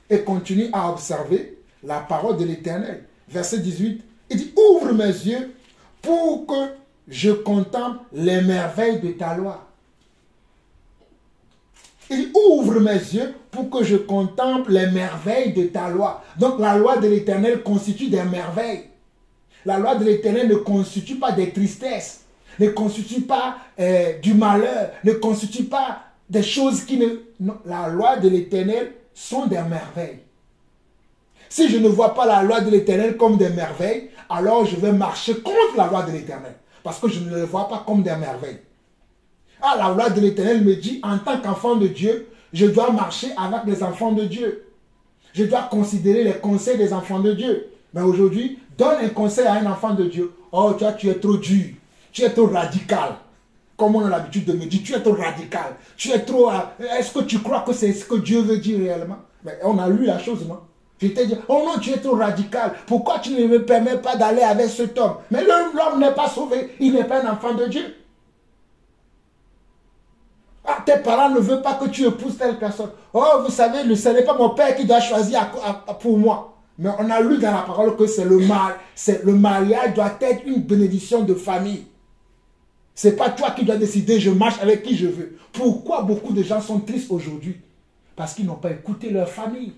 Et continue à observer la parole de l'Éternel. Verset 18, il dit, ouvre mes yeux pour que je contemple les merveilles de ta loi. Il ouvre mes yeux pour que je contemple les merveilles de ta loi. Donc la loi de l'Éternel constitue des merveilles. La loi de l'Éternel ne constitue pas des tristesses, ne constitue pas du malheur, ne constitue pas des choses qui ne... Non, la loi de l'Éternel sont des merveilles. Si je ne vois pas la loi de l'Éternel comme des merveilles, alors je vais marcher contre la loi de l'Éternel. Parce que je ne le vois pas comme des merveilles. Ah, la loi de l'Éternel me dit, en tant qu'enfant de Dieu, je dois marcher avec les enfants de Dieu. Je dois considérer les conseils des enfants de Dieu. Mais aujourd'hui, donne un conseil à un enfant de Dieu. Oh, toi, tu es trop dur. Tu es trop radical. Comme on a l'habitude de me dire, tu es trop radical. Tu es trop... Est-ce que tu crois que c'est ce que Dieu veut dire réellement? Mais on a lu la chose, non? Je t'ai dit, oh non, tu es trop radical. Pourquoi tu ne me permets pas d'aller avec cet homme? Mais l'homme n'est pas sauvé. Il n'est pas un enfant de Dieu. Ah, tes parents ne veulent pas que tu épouses telle personne. Oh, vous savez, ce n'est pas mon père qui doit choisir pour moi. Mais on a lu dans la parole que c'est le mariage doit être une bénédiction de famille. Ce n'est pas toi qui dois décider, je marche avec qui je veux. Pourquoi beaucoup de gens sont tristes aujourd'hui? Parce qu'ils n'ont pas écouté leur famille.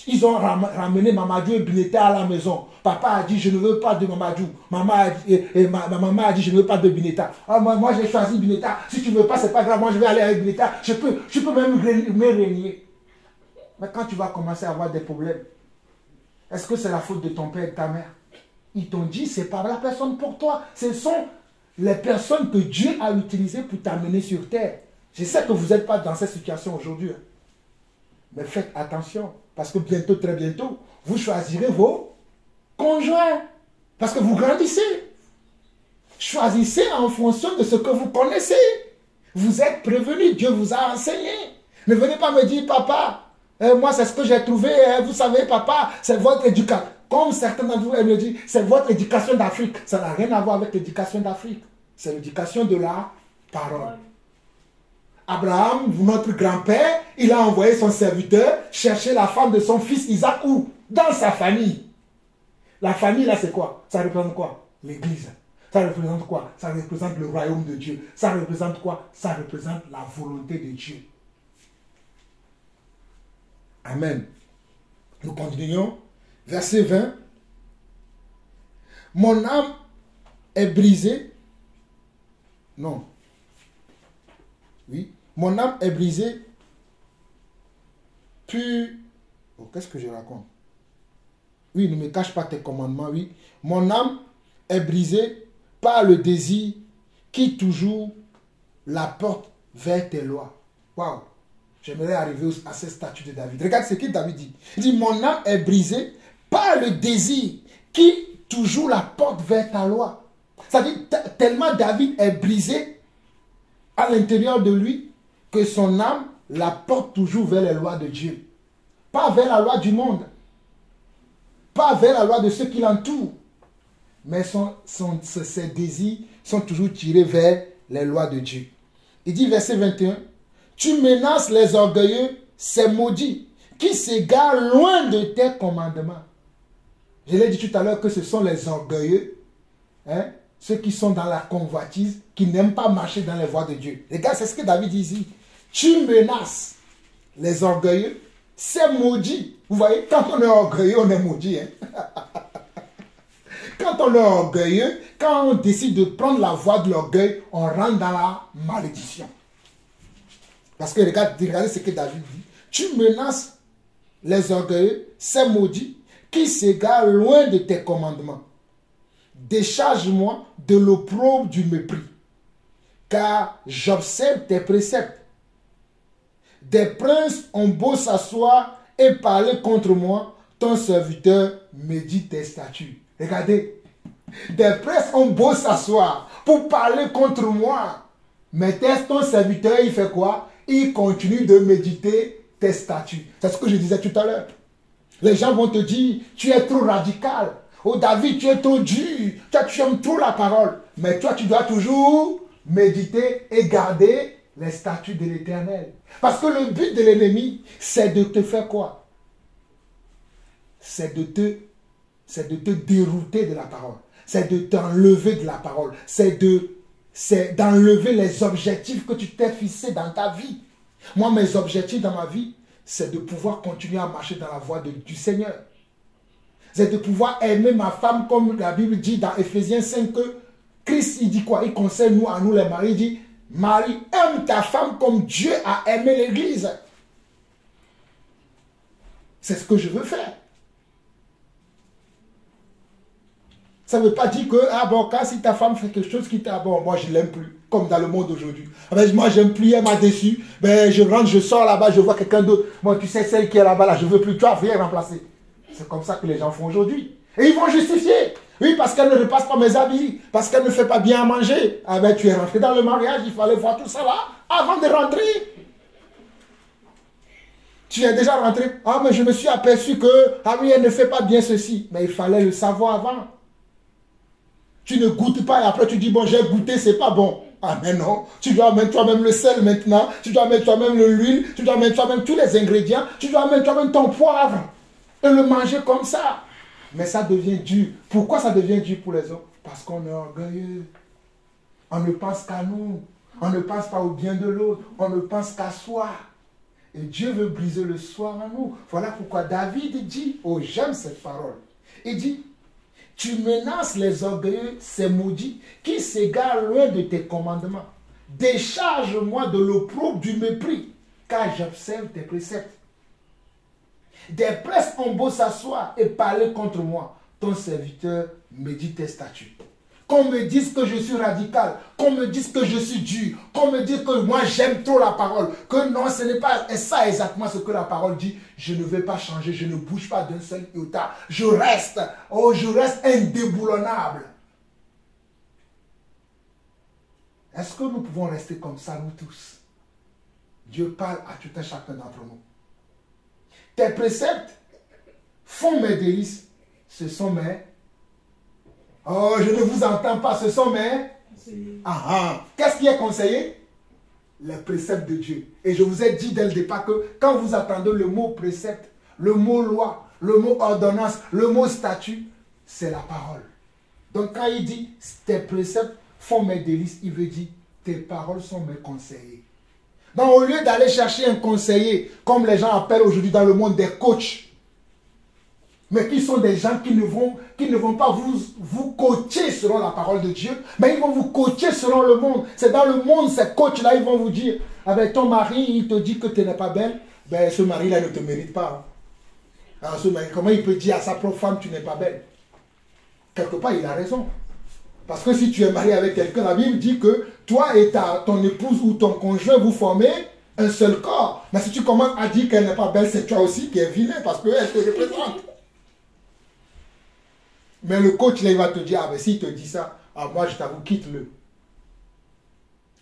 Ils ont ramené Mamadou et Bineta à la maison. Papa a dit, je ne veux pas de Mamadou. Ma maman a dit, je ne veux pas de Bineta. Ah, moi j'ai choisi Bineta. Si tu ne veux pas, ce n'est pas grave. Moi, je vais aller avec Bineta. Je peux même me régner. Mais quand tu vas commencer à avoir des problèmes, est-ce que c'est la faute de ton père et de ta mère? Ils t'ont dit, ce n'est pas la personne pour toi. Ce sont les personnes que Dieu a utilisées pour t'amener sur terre. Je sais que vous n'êtes pas dans cette situation aujourd'hui. Mais faites attention. Parce que bientôt, très bientôt, vous choisirez vos conjoints. Parce que vous grandissez. Choisissez en fonction de ce que vous connaissez. Vous êtes prévenus. Dieu vous a enseigné. Ne venez pas me dire, papa, moi c'est ce que j'ai trouvé. Vous savez, papa, c'est votre éducation. Comme certains d'entre vous me disent, c'est votre éducation d'Afrique. Ça n'a rien à voir avec l'éducation d'Afrique. C'est l'éducation de la parole. Abraham, notre grand-père, il a envoyé son serviteur chercher la femme de son fils Isaac où? Dans sa famille. La famille, là, c'est quoi? Ça représente quoi? L'église. Ça représente quoi? Ça représente le royaume de Dieu. Ça représente quoi? Ça représente la volonté de Dieu. Amen. Nous continuons. Verset 20. Mon âme est brisée. Non. Oui. Mon âme est brisée. Puis... Oh, qu'est-ce que je raconte? Oui, ne me cache pas tes commandements, oui. Mon âme est brisée par le désir qui toujours la porte vers tes lois. Waouh! J'aimerais arriver à ce statut de David. Regarde ce que David dit. Il dit, mon âme est brisée par le désir qui toujours la porte vers ta loi. Ça veut dire, tellement David est brisé à l'intérieur de lui que son âme la porte toujours vers les lois de Dieu. Pas vers la loi du monde. Pas vers la loi de ceux qui l'entourent. Mais ses désirs sont toujours tirés vers les lois de Dieu. Il dit verset 21. Tu menaces les orgueilleux, ces maudits, qui s'égarent loin de tes commandements. Je l'ai dit tout à l'heure que ce sont les orgueilleux, hein, ceux qui sont dans la convoitise, qui n'aiment pas marcher dans les voies de Dieu. Regarde, c'est ce que David dit. Tu menaces les orgueilleux, ces maudits. Vous voyez, quand on est orgueilleux, on est maudit. Hein? Quand on est orgueilleux, quand on décide de prendre la voie de l'orgueil, on rentre dans la malédiction. Parce que regardez ce que David dit. Tu menaces les orgueilleux, ces maudits, qui s'égarent loin de tes commandements. Décharge-moi de l'opprobre du mépris, car j'observe tes préceptes. Des princes ont beau s'asseoir et parler contre moi, ton serviteur médite tes statuts. Regardez, des princes ont beau s'asseoir pour parler contre moi, mais ton serviteur, il fait quoi? Il continue de méditer tes statuts. C'est ce que je disais tout à l'heure. Les gens vont te dire, tu es trop radical. Oh David, tu es trop dur. Toi, tu aimes trop la parole. Mais toi, tu dois toujours méditer et garder les statuts de l'Éternel. Parce que le but de l'ennemi, c'est de te faire quoi? C'est de te dérouter de la parole. c'est de t'enlever de la parole. C'est d'enlever les objectifs que tu t'es fixés dans ta vie. Moi, mes objectifs dans ma vie, c'est de pouvoir continuer à marcher dans la voie du Seigneur. C'est de pouvoir aimer ma femme comme la Bible dit dans Ephésiens 5 que Christ, il dit quoi? Il conseille à nous les maris, il dit, Marie, aime ta femme comme Dieu a aimé l'Église. C'est ce que je veux faire. Ça ne veut pas dire que, ah bon, quand si ta femme fait quelque chose qui t'a, bon, moi je ne l'aime plus, comme dans le monde d'aujourd'hui. Moi j'aime plus, elle m'a déçu, ben, je rentre, je sors là-bas, je vois quelqu'un d'autre. Moi tu sais, celle qui est là-bas, là, je ne veux plus, tu vas rien remplacer. C'est comme ça que les gens font aujourd'hui. Et ils vont justifier. Oui, parce qu'elle ne repasse pas mes habits, parce qu'elle ne fait pas bien à manger. Ah ben tu es rentré dans le mariage, il fallait voir tout ça là, avant de rentrer. Tu es déjà rentré. Ah mais je me suis aperçu que, ah oui, elle ne fait pas bien ceci. Mais il fallait le savoir avant. Tu ne goûtes pas et après tu dis, bon, j'ai goûté, c'est pas bon. Ah mais non, tu dois mettre toi-même le sel maintenant, tu dois mettre toi-même l'huile, tu dois mettre toi-même tous les ingrédients, tu dois mettre toi-même ton poivre et le manger comme ça. Mais ça devient dur. Pourquoi ça devient dur pour les hommes? Parce qu'on est orgueilleux. On ne pense qu'à nous. On ne pense pas au bien de l'autre. On ne pense qu'à soi. Et Dieu veut briser le soir en nous. Voilà pourquoi David dit, oh j'aime cette parole. Il dit, tu menaces les orgueilleux, ces maudits, qui s'égarent loin de tes commandements. Décharge-moi de l'opprobre du mépris, car j'observe tes préceptes. Des presses ont beau s'asseoir et parler contre moi. Ton serviteur médite tes statuts. Qu'on me dise que je suis radical, qu'on me dise que je suis dur, qu'on me dise que moi j'aime trop la parole, que non, ce n'est pas ça exactement ce que la parole dit. Je ne vais pas changer, je ne bouge pas d'un seul iota. Je reste indéboulonnable. Est-ce que nous pouvons rester comme ça, nous tous? Dieu parle à tout un chacun d'entre nous. Tes préceptes font mes délices. Ce sont mes... Oh, je ne vous entends pas. Ce sont mes... Qu'est-ce qui est conseillé? Les préceptes de Dieu. Et je vous ai dit dès le départ que quand vous attendez le mot précepte, le mot loi, le mot ordonnance, le mot statut, c'est la parole. Donc quand il dit tes préceptes font mes délices, il veut dire tes paroles sont mes conseillers. Donc au lieu d'aller chercher un conseiller, comme les gens appellent aujourd'hui dans le monde des coachs, mais qui sont des gens qui ne vont pas vous coacher selon la parole de Dieu, mais ils vont vous coacher selon le monde. C'est dans le monde, ces coachs-là, ils vont vous dire, avec ton mari, il te dit que tu n'es pas belle, ben ce mari-là ne te mérite pas. Hein. Alors ce mari, comment il peut dire à sa propre femme, tu n'es pas belle? Quelque part, il a raison. Parce que si tu es marié avec quelqu'un, la Bible dit que toi et ton épouse ou ton conjoint, vous formez un seul corps. Mais si tu commences à dire qu'elle n'est pas belle, c'est toi aussi qui es vilain parce qu'elle te représente. Mais le coach, là, il va te dire, ah ben s'il te dit ça, ah, moi je t'avoue, quitte-le.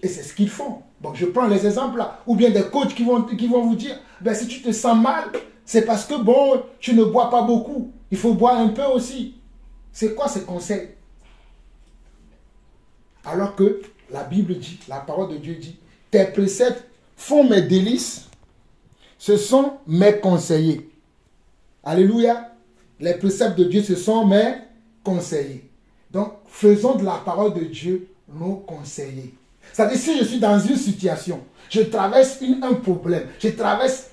Et c'est ce qu'ils font. Donc je prends les exemples là. Ou bien des coachs qui vont vous dire, ben si tu te sens mal, c'est parce que bon, tu ne bois pas beaucoup. Il faut boire un peu aussi. C'est quoi ces conseils? Alors que la Bible dit, la parole de Dieu dit, tes préceptes font mes délices, ce sont mes conseillers. Alléluia. Les préceptes de Dieu, ce sont mes conseillers. Donc, faisons de la parole de Dieu nos conseillers. C'est-à-dire, si je suis dans une situation, je traverse un problème, je traverse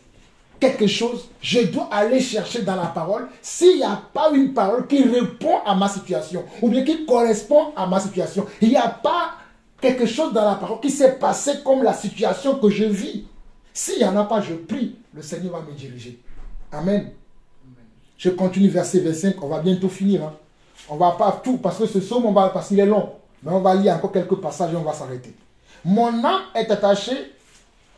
quelque chose, je dois aller chercher dans la parole. S'il n'y a pas une parole qui répond à ma situation, ou bien qui correspond à ma situation, il n'y a pas quelque chose dans la parole qui s'est passé comme la situation que je vis. S'il n'y en a pas, je prie, le Seigneur va me diriger. Amen. Je continue verset 25, on va bientôt finir. Hein. On ne va pas tout, parce que ce psaume, parce qu'il est long. Mais on va lire encore quelques passages et on va s'arrêter. Mon âme est attachée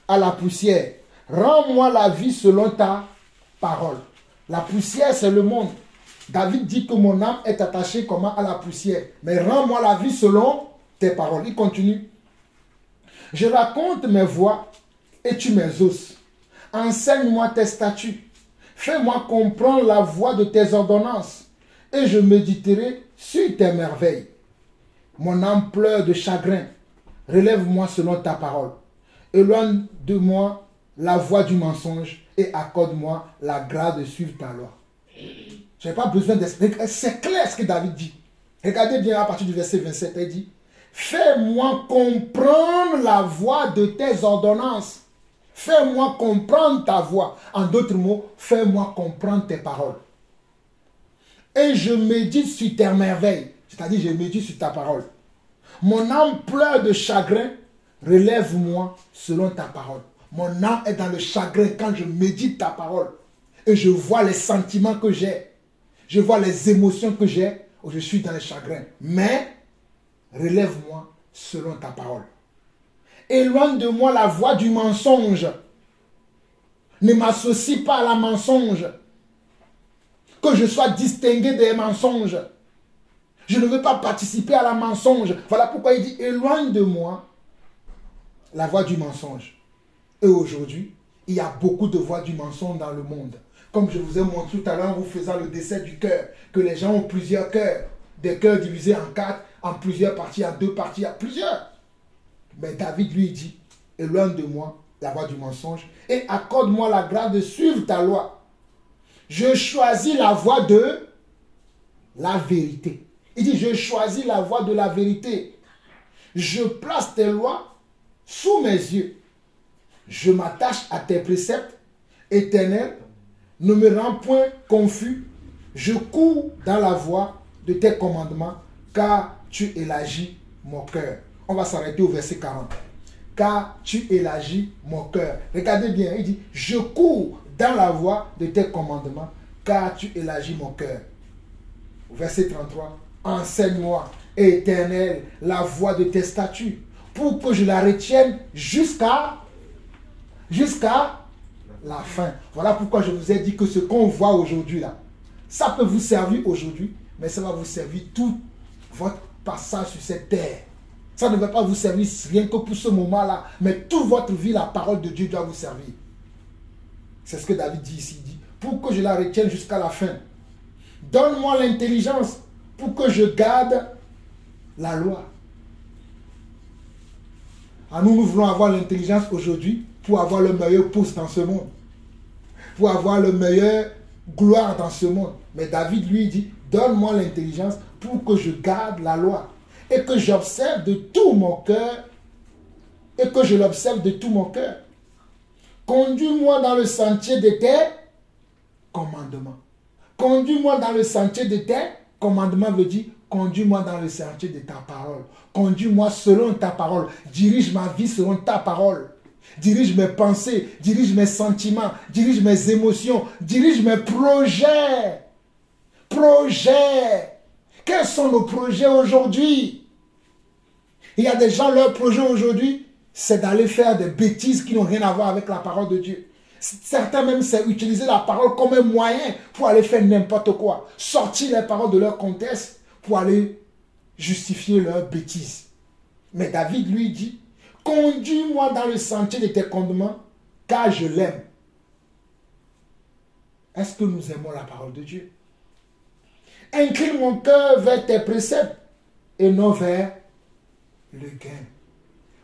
à la poussière. Rends-moi la vie selon ta parole. La poussière, c'est le monde. David dit que mon âme est attachée comment à la poussière. Mais rends-moi la vie selon tes paroles. Il continue. Je raconte mes voies et tu m'exauces. Enseigne-moi tes statuts. Fais-moi comprendre la voie de tes ordonnances. Et je méditerai sur tes merveilles. Mon âme pleure de chagrin. Relève-moi selon ta parole. Éloigne de moi la voie du mensonge et accorde-moi la grâce de suivre ta loi. Je n'ai pas besoin d'expliquer. C'est clair ce que David dit. Regardez bien à partir du verset 27, elle dit, fais-moi comprendre la voie de tes ordonnances. Fais-moi comprendre ta voix. En d'autres mots, fais-moi comprendre tes paroles. Et je médite sur tes merveilles. C'est-à-dire, je médite sur ta parole. Mon âme pleure de chagrin. Relève-moi selon ta parole. Mon âme est dans le chagrin quand je médite ta parole. Et je vois les sentiments que j'ai. Je vois les émotions que j'ai. Où je suis dans le chagrin. Mais, relève-moi selon ta parole. Éloigne de moi la voix du mensonge. Ne m'associe pas à la mensonge. Que je sois distingué des mensonges. Je ne veux pas participer à la mensonge. Voilà pourquoi il dit, éloigne de moi la voix du mensonge. Et aujourd'hui, il y a beaucoup de voix du mensonge dans le monde. Comme je vous ai montré tout à l'heure en vous faisant le dessin du cœur, que les gens ont plusieurs cœurs. Des cœurs divisés en 4, en plusieurs parties, en 2 parties, en plusieurs. Mais David lui dit, éloigne de moi la voix du mensonge et accorde-moi la grâce de suivre ta loi. Je choisis la voie de la vérité. Il dit, je choisis la voie de la vérité. Je place tes lois sous mes yeux. Je m'attache à tes préceptes. Éternel, ne me rends point confus. Je cours dans la voie de tes commandements, car tu élargis mon cœur. On va s'arrêter au verset 40. Car tu élargis mon cœur. Regardez bien, il dit, je cours dans la voie de tes commandements, car tu élargis mon cœur. Verset 33. Enseigne-moi, Éternel, la voie de tes statuts, pour que je la retienne jusqu'à la fin. Voilà pourquoi je vous ai dit que ce qu'on voit aujourd'hui là, ça peut vous servir aujourd'hui, mais ça va vous servir tout votre passage sur cette terre. Ça ne va pas vous servir rien que pour ce moment-là, mais toute votre vie, la parole de Dieu doit vous servir. C'est ce que David dit ici. Il dit, pour que je la retienne jusqu'à la fin. Donne-moi l'intelligence pour que je garde la loi. Alors nous voulons avoir l'intelligence aujourd'hui pour avoir le meilleur poste dans ce monde. Pour avoir le meilleur gloire dans ce monde. Mais David lui dit, donne-moi l'intelligence pour que je garde la loi. Et que j'observe de tout mon cœur. Et que je l'observe de tout mon cœur. Conduis-moi dans le sentier de tes commandements. Conduis-moi dans le sentier de tes commandements veut dire conduis-moi dans le sentier de ta parole. Conduis-moi selon ta parole. Dirige ma vie selon ta parole. Dirige mes pensées, dirige mes sentiments, dirige mes émotions, dirige mes projets. Projets. Quels sont nos projets aujourd'hui? Il y a des gens, leur projet aujourd'hui, c'est d'aller faire des bêtises qui n'ont rien à voir avec la parole de Dieu. Certains même, c'est utiliser la parole comme un moyen pour aller faire n'importe quoi. Sortir les paroles de leur contexte pour aller justifier leurs bêtises. Mais David lui dit, conduis-moi dans le sentier de tes commandements, car je l'aime. Est-ce que nous aimons la parole de Dieu? Incline mon cœur vers tes préceptes et non vers le gain.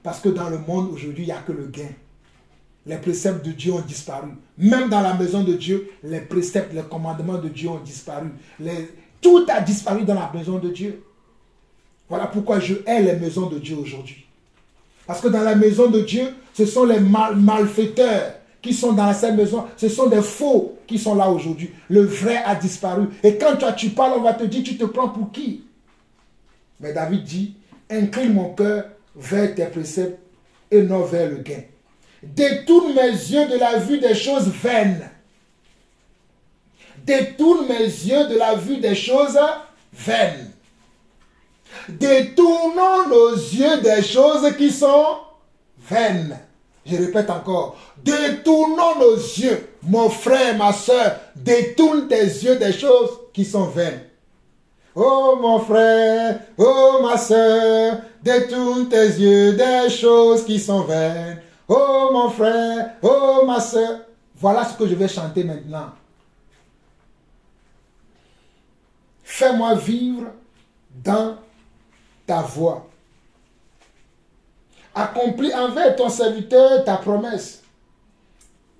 Parce que dans le monde aujourd'hui, il n'y a que le gain. Les préceptes de Dieu ont disparu. Même dans la maison de Dieu, les préceptes, les commandements de Dieu ont disparu. Tout a disparu dans la maison de Dieu. Voilà pourquoi je hais les maisons de Dieu aujourd'hui. Parce que dans la maison de Dieu, ce sont les malfaiteurs qui sont dans cette maison. Ce sont des faux qui sont là aujourd'hui. Le vrai a disparu. Et quand toi tu parles, on va te dire, tu te prends pour qui? Mais David dit, incline mon cœur vers tes préceptes et non vers le gain. Détourne mes yeux de la vue des choses vaines. Détourne mes yeux de la vue des choses vaines. Détournons nos yeux des choses qui sont vaines. Je répète encore. Détournons nos yeux. Mon frère, ma soeur, détourne tes yeux des choses qui sont vaines. Oh mon frère, oh ma soeur, détourne tes yeux des choses qui sont vaines. Oh mon frère, oh ma soeur. Voilà ce que je vais chanter maintenant. Fais-moi vivre dans ta voie. Accomplis envers ton serviteur ta promesse,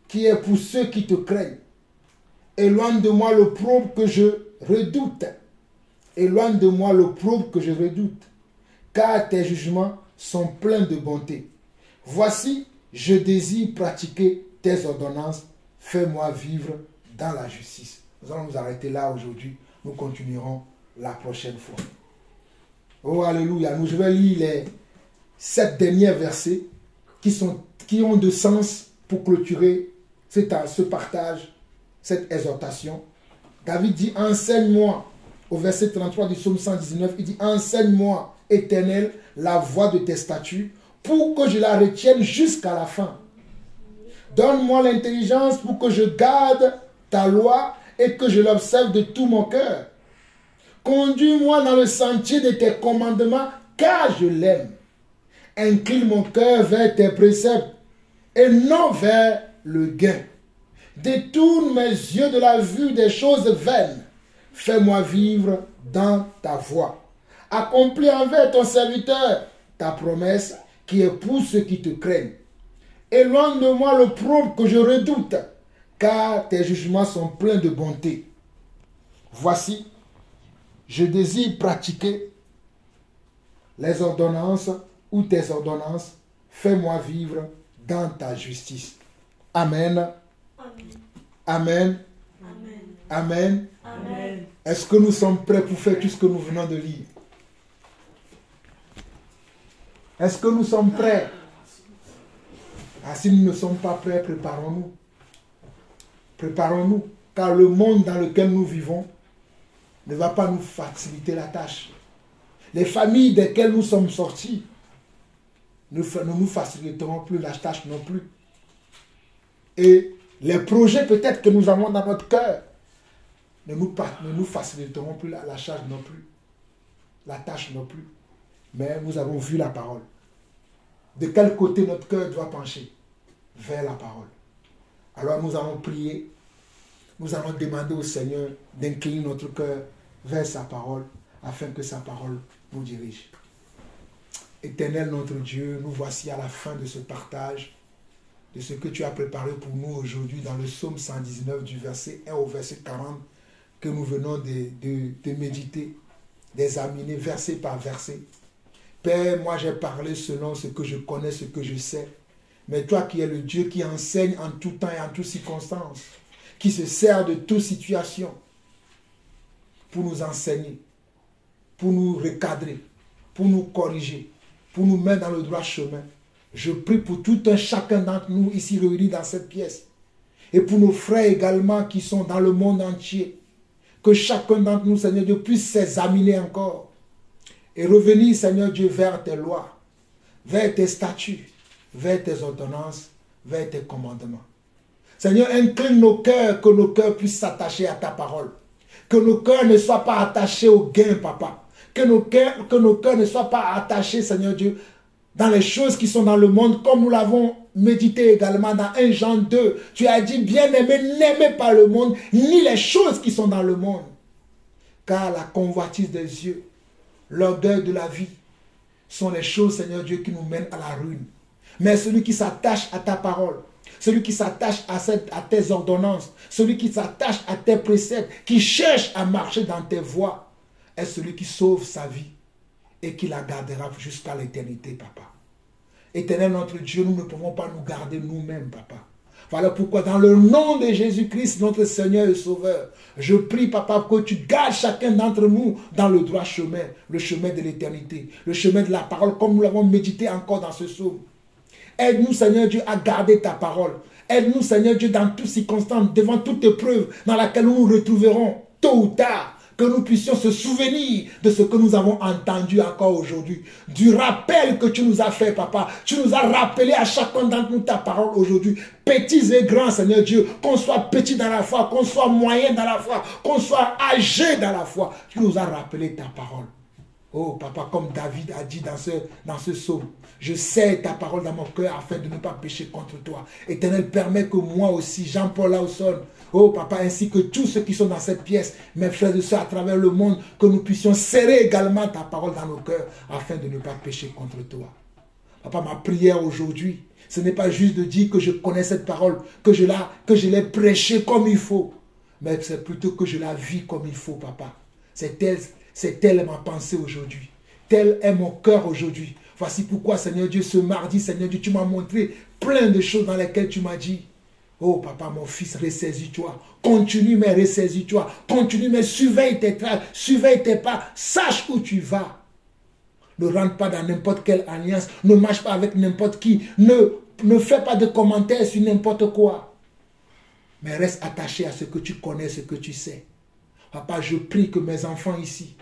qui est pour ceux qui te craignent. Éloigne de moi l'opprobre que je redoute. Éloigne de moi l'opprobre que je redoute, car tes jugements sont pleins de bonté. Voici, je désire pratiquer tes ordonnances. Fais-moi vivre dans la justice. Nous allons nous arrêter là aujourd'hui. Nous continuerons la prochaine fois. Oh, alléluia. Je vais lire les 7 derniers versets qui ont de sens pour clôturer ce partage, cette exhortation. David dit, enseigne-moi, au verset 33 du psaume 119, il dit, enseigne-moi, Éternel, la voie de tes statuts, pour que je la retienne jusqu'à la fin. Donne-moi l'intelligence pour que je garde ta loi et que je l'observe de tout mon cœur. Conduis-moi dans le sentier de tes commandements, car je l'aime. Incline mon cœur vers tes préceptes et non vers le gain. Détourne mes yeux de la vue des choses vaines. Fais-moi vivre dans ta voie. Accomplis envers ton serviteur ta promesse qui est pour ceux qui te craignent. Éloigne de moi l'opprobre que je redoute, car tes jugements sont pleins de bonté. Voici, je désire pratiquer les ordonnances ou tes ordonnances. Fais-moi vivre dans ta justice. Amen. Amen. Amen. Amen. Amen. Est-ce que nous sommes prêts pour faire tout ce que nous venons de lire? Est-ce que nous sommes prêts? Ah, si nous ne sommes pas prêts, préparons-nous. Préparons-nous, car le monde dans lequel nous vivons ne va pas nous faciliter la tâche. Les familles desquelles nous sommes sortis ne nous faciliteront plus la tâche non plus. Et les projets peut-être que nous avons dans notre cœur ne nous faciliteront plus la charge non plus, la tâche non plus. Mais nous avons vu la parole. De quel côté notre cœur doit pencher? Vers la parole. Alors nous allons prier. Nous allons demander au Seigneur d'incliner notre cœur vers sa parole, afin que sa parole nous dirige. Éternel notre Dieu, nous voici à la fin de ce partage, de ce que tu as préparé pour nous aujourd'hui dans le psaume 119 du verset 1 au verset 40, que nous venons de méditer, d'examiner verset par verset. Père, moi j'ai parlé selon ce que je connais, ce que je sais. Mais toi qui es le Dieu qui enseigne en tout temps et en toutes circonstances, qui se sert de toute situation pour nous enseigner, pour nous recadrer, pour nous corriger, pour nous mettre dans le droit chemin. Je prie pour tout un chacun d'entre nous ici réunis dans cette pièce. Et pour nos frères également qui sont dans le monde entier. Que chacun d'entre nous, Seigneur Dieu, puisse s'examiner encore. Et revenir, Seigneur Dieu, vers tes lois, vers tes statuts, vers tes ordonnances, vers tes commandements. Seigneur, incline nos cœurs, que nos cœurs puissent s'attacher à ta parole. Que nos cœurs ne soient pas attachés au gain, Papa. Que nos cœurs ne soient pas attachés, Seigneur Dieu, dans les choses qui sont dans le monde, comme nous l'avons médité également dans 1 Jean 2. Tu as dit, bien-aimé, n'aimez pas le monde, ni les choses qui sont dans le monde. Car la convoitise des yeux, l'orgueil de la vie, sont les choses, Seigneur Dieu, qui nous mènent à la ruine. Mais celui qui s'attache à ta parole, celui qui s'attache à tes ordonnances, celui qui s'attache à tes préceptes, qui cherche à marcher dans tes voies, est celui qui sauve sa vie et qui la gardera jusqu'à l'éternité, Papa. Éternel notre Dieu, nous ne pouvons pas nous garder nous-mêmes, Papa. Voilà pourquoi dans le nom de Jésus-Christ, notre Seigneur et Sauveur, je prie, Papa, que tu gardes chacun d'entre nous dans le droit chemin, le chemin de l'éternité, le chemin de la parole, comme nous l'avons médité encore dans ce psaume. Aide-nous, Seigneur Dieu, à garder ta parole. Aide-nous, Seigneur Dieu, dans toutes circonstances, devant toute épreuve dans laquelle nous nous retrouverons, tôt ou tard, que nous puissions se souvenir de ce que nous avons entendu encore aujourd'hui. Du rappel que tu nous as fait, Papa. Tu nous as rappelé à chacun d'entre nous ta parole aujourd'hui. Petits et grands, Seigneur Dieu, qu'on soit petit dans la foi, qu'on soit moyen dans la foi, qu'on soit âgé dans la foi. Tu nous as rappelé ta parole. Oh, Papa, comme David a dit dans ce psaume, je sais ta parole dans mon cœur afin de ne pas pécher contre toi. Éternel, permets que moi aussi, Jean-Paul Lawson, oh, Papa, ainsi que tous ceux qui sont dans cette pièce, mes frères et sœurs à travers le monde, que nous puissions serrer également ta parole dans nos cœurs afin de ne pas pécher contre toi. Papa, ma prière aujourd'hui, ce n'est pas juste de dire que je connais cette parole, que je l'ai prêchée comme il faut, mais c'est plutôt que je la vis comme il faut, Papa. C'est C'est telle ma pensée aujourd'hui. Tel est mon cœur aujourd'hui. Voici pourquoi, Seigneur Dieu, ce mardi, Seigneur Dieu, tu m'as montré plein de choses dans lesquelles tu m'as dit, oh papa, mon fils, ressaisis-toi. Continue, mais ressaisis-toi. Continue, mais surveille tes traces, surveille tes pas. Sache où tu vas. Ne rentre pas dans n'importe quelle alliance. Ne marche pas avec n'importe qui. Ne fais pas de commentaires sur n'importe quoi. Mais reste attaché à ce que tu connais, ce que tu sais. Papa, je prie que mes enfants ici,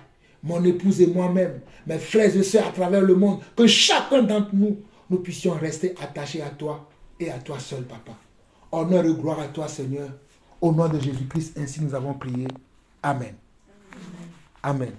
mon épouse et moi-même, mes frères et sœurs à travers le monde, que chacun d'entre nous, nous puissions rester attachés à toi et à toi seul, papa. Honneur et gloire à toi, Seigneur. Au nom de Jésus-Christ, ainsi nous avons prié. Amen. Amen.